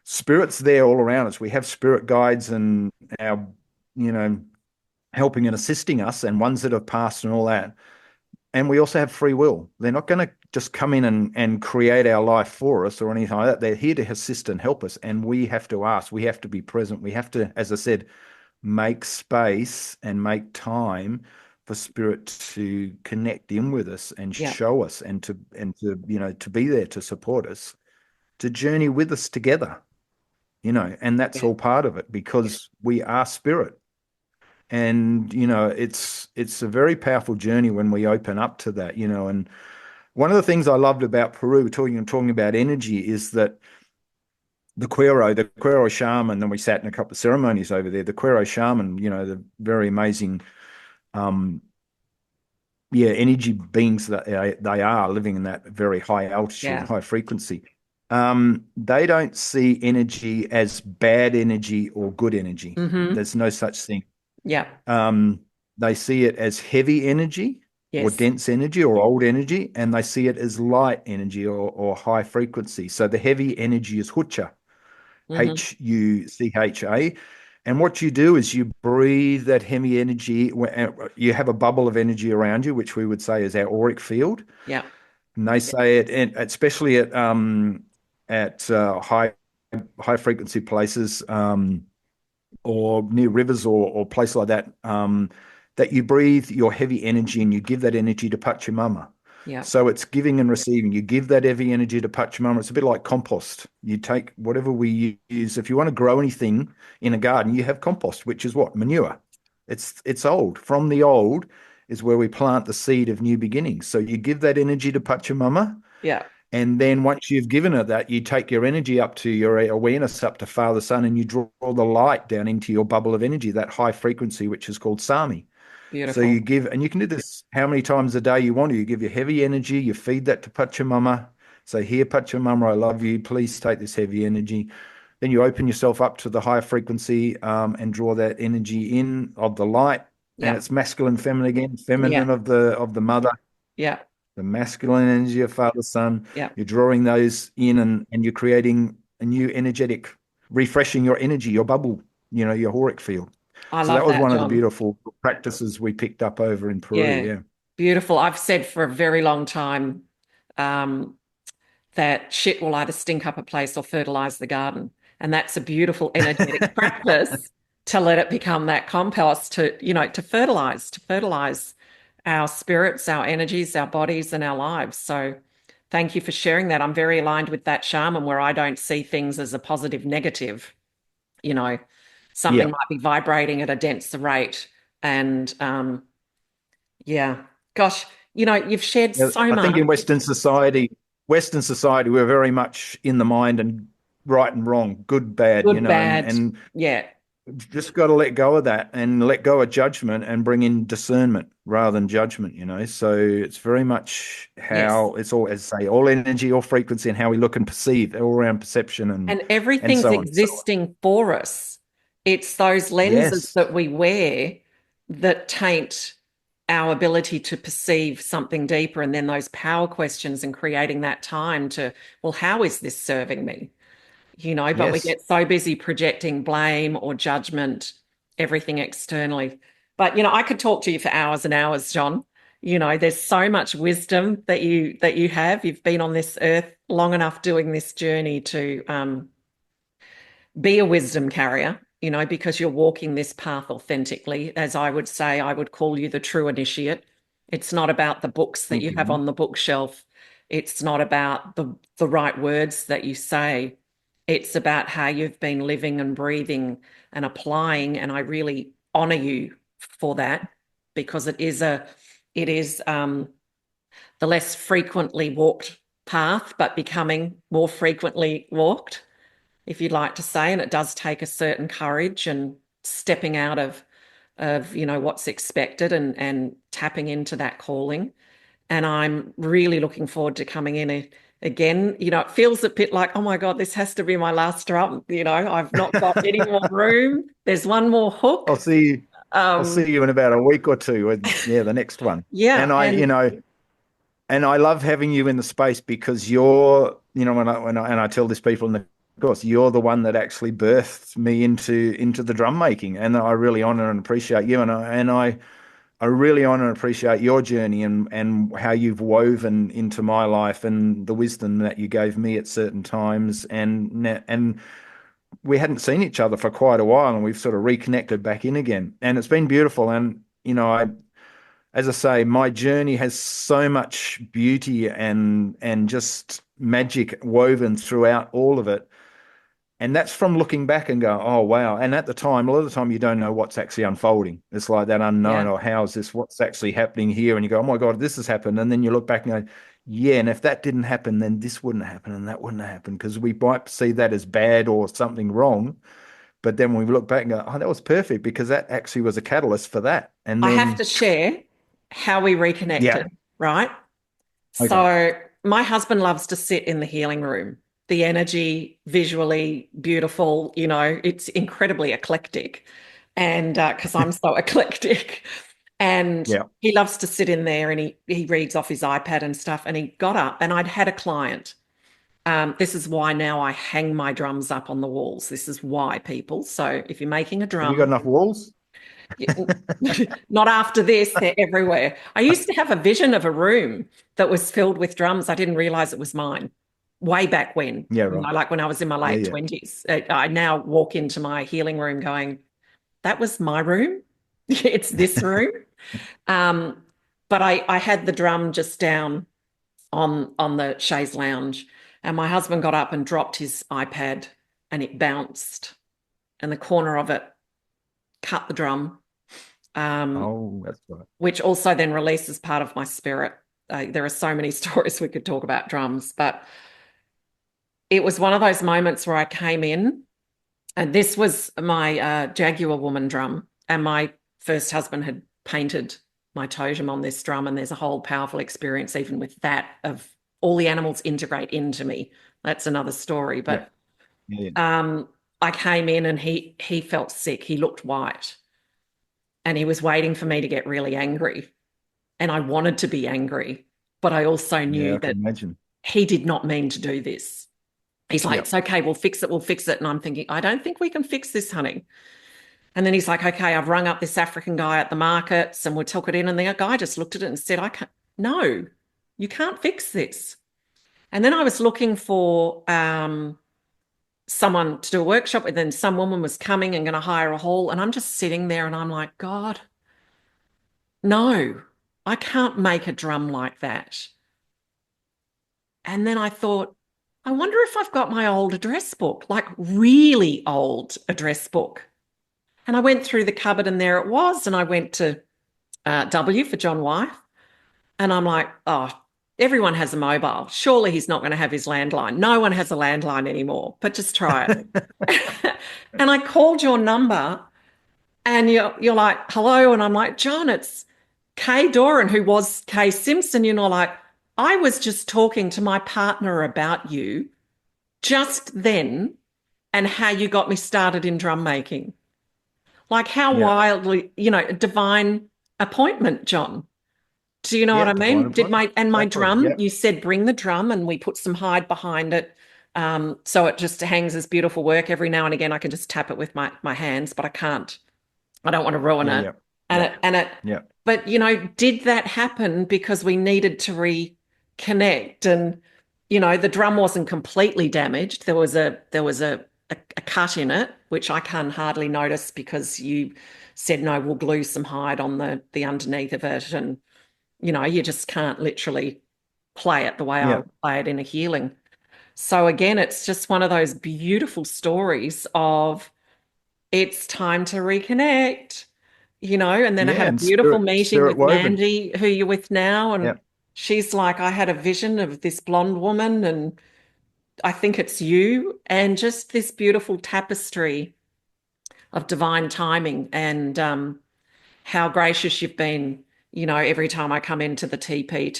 spirit's there all around us. We have spirit guides and our, you know, helping and assisting us, and ones that have passed and all that. And we also have free will. They're not going to just come in and create our life for us or anything like that. They're here to assist and help us. And we have to ask, we have to be present. We have to, as I said, make space and make time for spirit to connect in with us and Yeah. show us, and to to be there to support us, to journey with us together, and that's Yeah. all part of it, because we are spirit. And it's a very powerful journey when we open up to that. And one of the things I loved about Peru, talking about energy, is that the Quero shaman, and we sat in a couple of ceremonies over there. The Quero shaman, the very amazing, um, energy beings that they are, living in that very high altitude, Yeah. high frequency. They don't see energy as bad energy or good energy. Mm-hmm. There's no such thing. Yeah. Um, they see it as heavy energy or Yes. dense energy or old energy, and they see it as light energy or high frequency. So the heavy energy is hucha, Mm-hmm. Hucha. And what you do is you breathe that heavy energy. You have a bubble of energy around you, which we would say is our auric field. Yeah. And they say it, and especially at high frequency places, or near rivers or place like that, that you breathe your heavy energy and you give that energy to Pachamama. Yeah. So it's giving and receiving. You give that heavy energy to Pachamama. It's a bit like compost. You take whatever we use. If you want to grow anything in a garden, you have compost, which is what? Manure. It's old. From the old is where we plant the seed of new beginnings. So you give that energy to Pachamama. Yeah. And then once you've given it that, you take your energy up to your awareness up to Father Sun, and you draw the light down into your bubble of energy, that high frequency, which is called Sami. So you Beautiful. give, and you can do this how many times a day you want to. You give your heavy energy, you feed that to Pachamama. Say, here, Pachamama, I love you. Please take this heavy energy. Then you open yourself up to the higher frequency, and draw that energy in of the light. And Yeah. it's masculine, feminine again, Yeah. feminine of the mother, Yeah. the masculine energy of Father Sun. Yeah. You're drawing those in, and you're creating a new energetic, refreshing your energy, your bubble, your auric field. I So that love was that, one of the John. beautiful practices we picked up over in Peru. Yeah. Yeah. Beautiful. I've said for a very long time, um, that shit will either stink up a place or fertilize the garden. And that's a beautiful energetic practice to let it become that compost to fertilize our spirits, our energies, our bodies, and our lives. So thank you for sharing that. I'm very aligned with that shaman where I don't see things as a positive, negative. You know, something Yeah. might be vibrating at a denser rate. And yeah, gosh, you've shared Yeah, so I think in much. Western society, we're very much in the mind and right and wrong, good, bad, Good, bad. and Yeah. just got to let go of that and let go of judgment and bring in discernment rather than judgment. So it's very much Yes. how it's all, as I say, all energy, all frequency, and how we look and perceive, all around perception And and everything's so on. So existing for us. It's those lenses yes, that we wear that taint our ability to perceive something deeper. And then those power questions and creating that time to, well, how is this serving me? But we yes. get so busy projecting blame or judgment, everything externally. But I could talk to you for hours and hours, John. There's so much wisdom that you have. You've been on this earth long enough doing this journey to be a wisdom carrier, because you're walking this path authentically. As I would say, I would call you the true initiate. It's not about the books that Thank you have you. on the bookshelf. It's not about the right words that you say. It's about how you've been living and breathing and applying. And I really honor you for that because it is the less frequently walked path, but becoming more frequently walked, if you'd like to say. And it does take a certain courage and stepping out of what's expected and tapping into that calling. And I'm really looking forward to coming in again. It feels a bit like, oh my God, this has to be my last drum. I've not got any more room. There's one more I'll hook. see you. I'll Um, see you in about a week or two with, yeah, the next one. yeah, And and and I love having you in the space because you're, when I tell this people in the course, you're the one that actually birthed me into the drum making, and I really honor and appreciate you, and I really honor and appreciate your journey and how you've woven into my life and the wisdom that you gave me at certain times, and we hadn't seen each other for quite a while, and we've sort of reconnected back in again, and it's been beautiful, and I as I say, my journey has so much beauty and just magic woven throughout all of it. And that's from looking back and go, oh wow. And at the time, a lot of the time you don't know what's actually unfolding. It's like that unknown, yeah, or how is this, what's actually happening here? And you go, oh my God, this has happened. And then you look back and go, yeah, and if that didn't happen, then this wouldn't happen and that wouldn't happen. Because we might see that as bad or something wrong. But then when we look back and go, oh, that was perfect because that actually was a catalyst for that. And I have to then, share how we yeah, reconnected, right? okay. So my husband loves to sit in the healing room. The energy, visually beautiful, it's incredibly eclectic. And because I'm so eclectic. And Yeah. he loves to sit in there and he reads off his iPad and stuff. And he got up and I'd had a client. This is why now I hang my drums up on the walls. This is why, people. So if you're making a Have you got drum, enough walls? Not after this, they're everywhere. I used to have a vision of a room that was filled with drums. I didn't realize it was mine way back when, Yeah, right. like when I was in my Yeah, late yeah. 20s. I now walk into my healing room going, that was my room. It's this room. Um, but I had the drum just down on the chaise lounge, and my husband got up and dropped his iPad, and it bounced, and the corner of it cut the drum, um, Oh, that's right. which also then releases part of my spirit. There are so many stories we could talk about drums, but it was one of those moments where I came in, and this was my Jaguar woman drum, and my first husband had painted my totem on this drum, and there's a whole powerful experience even with that of all the animals integrate into me. That's another story, Yeah, but yeah, yeah. um, I came in and he felt sick. He looked white, and he was waiting for me to get really angry, and I wanted to be angry, but I also Yeah, knew I that can imagine. he did not mean to do this. He's like, Yeah. it's okay, we'll fix it, we'll fix it. And I'm thinking, I don't think we can fix this, honey. And then he's like, okay, I've rung up this African guy at the markets and we took it in. And the guy just looked at it and said, I can't, no, you can't fix this. And then I was looking for someone to do a workshop with, and some woman was coming and going to hire a hall. And I'm just sitting there and I'm like, God, no, I can't make a drum like that. And then I thought, I wonder if I've got my old address book, like really old address book. And I went through the cupboard and there it was. And I went to W for John Whife. And I'm like, oh, everyone has a mobile. Surely he's not going to have his landline. No one has a landline anymore, but just try it. And I called your number and you're like, hello. And I'm like, John, it's Kaye Doran, who was Kaye Simpson. You know, like, I was just talking to my partner about you just then and how you got me started in drum making. Like how Yeah. wildly, divine appointment, John. Do you know what Yeah, I divine mean? Did appointment. my Exactly. drum, Yeah. you said bring the drum and we put some hide behind it. So it just hangs as beautiful work. Every now and again I can just tap it with my hands, but I can't. I don't want to ruin Yeah, it. yeah. And Yeah. it, Yeah. but did that happen because we needed to reconnect? And the drum wasn't completely damaged. There was a cut in it, which I can hardly notice because you said no, we'll glue some hide on the underneath of it, and you just can't literally play it the way I Yeah. would play it in a healing. So again, it's just one of those beautiful stories of it's time to reconnect, and then I Yeah. had a And beautiful meeting spirit with woven. Mandy, who you're with now, Yeah. and she's like, I had a vision of this blonde woman, and I think it's you, and just this beautiful tapestry of divine timing, and how gracious you've been, every time I come into the TP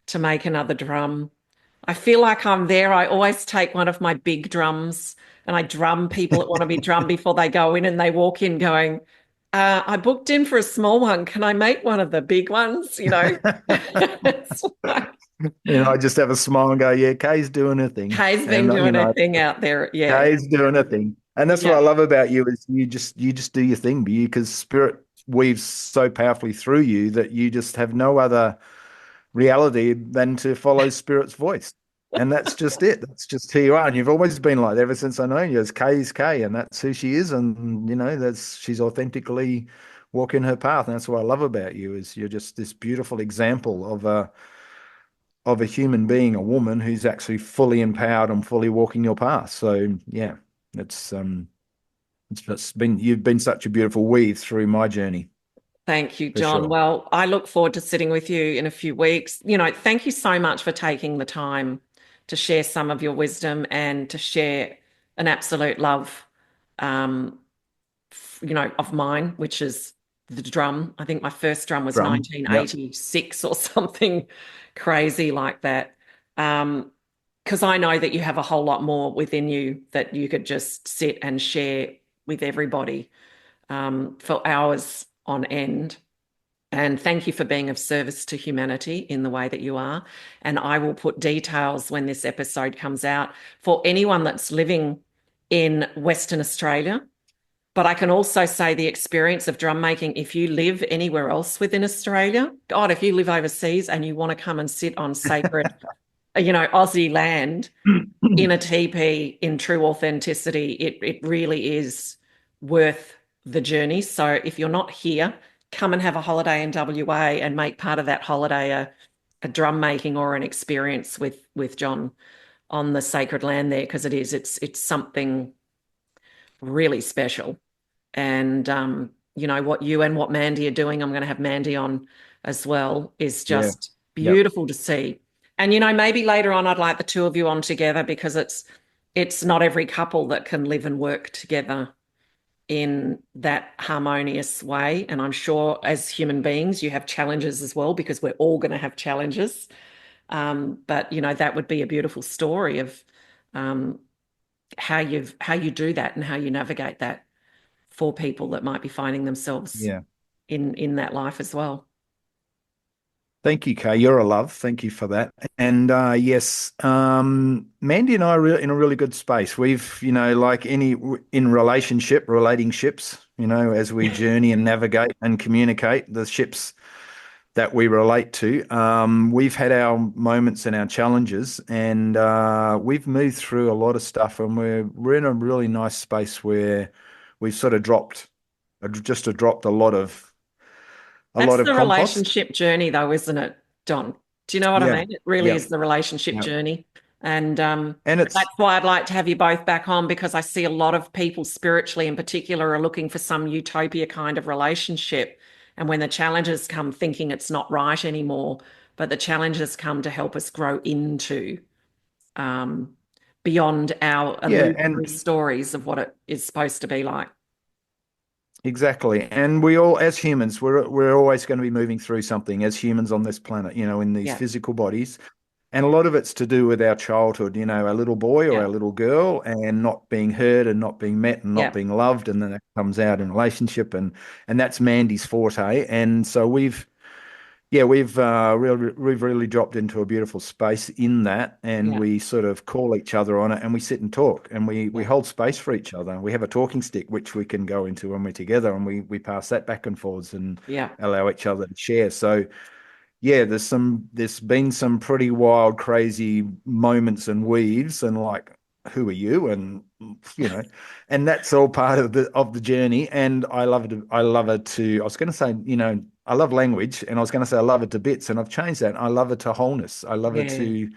to make another drum. I feel like I'm there. I always take one of my big drums and I drum people that want to be drummed before they go in, and they walk in going, I booked in for a small one. Can I make one of the big ones? It's like I just have a smile and go, yeah, Kay's doing her thing. Kay's been And doing her thing out there. Yeah. Kay's doing her thing. And that's what Yeah. I love about you is you just do your thing, because spirit weaves so powerfully through you that you just have no other reality than to follow spirit's voice. And that's just it. That's just who you are. And you've always been like that ever since I know you. As Kay's Kay, and that's who she is. And that's she's authentically walking her path. And that's what I love about you is you're just this beautiful example of a human being, a woman who's actually fully empowered and fully walking your path. So yeah, it's been you've been such a beautiful weave through my journey Thank you, for John. sure. Well, I look forward to sitting with you in a few weeks. Thank you so much for taking the time to share some of your wisdom and to share an absolute love, um, of mine, which is the drum. I think my first drum was Drum. Yep. 1986 or something crazy like that. Because I know that you have a whole lot more within you that you could just sit and share with everybody for hours on end. And thank you for being of service to humanity in the way that you are. And I will put details when this episode comes out for anyone that's living in Western Australia. But I can also say the experience of drum making, if you live anywhere else within Australia, God, if you live overseas and you want to come and sit on sacred, Aussie land in a teepee in true authenticity, it really is worth the journey. So if you're not here, come and have a holiday in WA and make part of that holiday a drum making or an experience with John on the sacred land there, because it's something really special. And what you and what Mandy are doing, I'm going to have Mandy on as well, is Yeah. just Yep. beautiful to see. And maybe later on I'd like the two of you on together, because it's not every couple that can live and work together in that harmonious way. And I'm sure as human beings you have challenges as well, because we're all going to have challenges. But that would be a beautiful story of how you do that and how you navigate that for people that might be finding themselves Yeah. in that life as well. Thank you, Kay. You're a love. Thank you for that. And yes, Mandy and I are in a really good space. We've, like in relating ships, as we journey and navigate and communicate the ships that we relate to, we've had our moments and our challenges, and we've moved through a lot of stuff, and we're in a really nice space where we've sort of dropped a lot of That's the compost. relationship journey, though, isn't it, Don? Do you know what I Yeah. mean? It really Yeah. is the relationship Yeah. journey. And And that's why I'd like to have you both back on, because I see a lot of people spiritually in particular are looking for some utopia kind of relationship. And when the challenges come, thinking it's not right anymore, but the challenges come to help us grow into beyond our yeah, illusory and stories of what it is supposed to be like. exactly. And we all, as humans, we're always going to be moving through something as humans on this planet, in these Yeah, physical bodies. And a lot of it's to do with our childhood, a little boy or yeah, a little girl, and not being heard and not being met and not yeah. being loved. And then that comes out in relationship, and that's Mandy's forte. And so we've really dropped into a beautiful space in that, and Yeah, we sort of call each other on it, and we sit and talk, and we yeah, hold space for each other. We have a talking stick which we can go into when we're together, and we pass that back and forwards and yeah, allow each other to share. So yeah, there's been some pretty wild, crazy moments and weaves, and like, who are you? And and that's all part of the journey. And I love it. I love it to. I was going to say, I love language, and I was going to say I love it to bits, and I've changed that. I love it to wholeness. I love it yeah.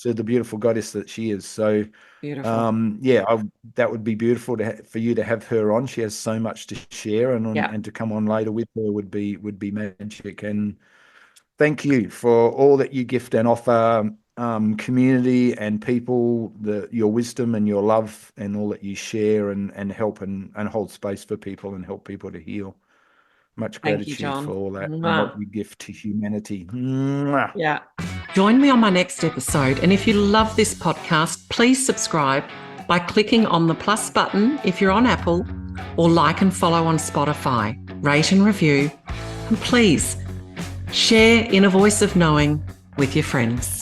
to the beautiful goddess that she is. So Beautiful. yeah, that would be beautiful for you to have her on. She has so much to share, Yeah. and to come on later with her would be magic. And thank you for all that you gift and offer community and people, your wisdom and your love and all that you share and help and hold space for people and help people to heal. Much Thank you, gratitude for John. all that and what Mwah. you gift to humanity. Mwah. Yeah. Join me on my next episode. And if you love this podcast, please subscribe by clicking on the plus button if you're on Apple, or like and follow on Spotify. Rate and review. And please share Inner Voice of Knowing with your friends.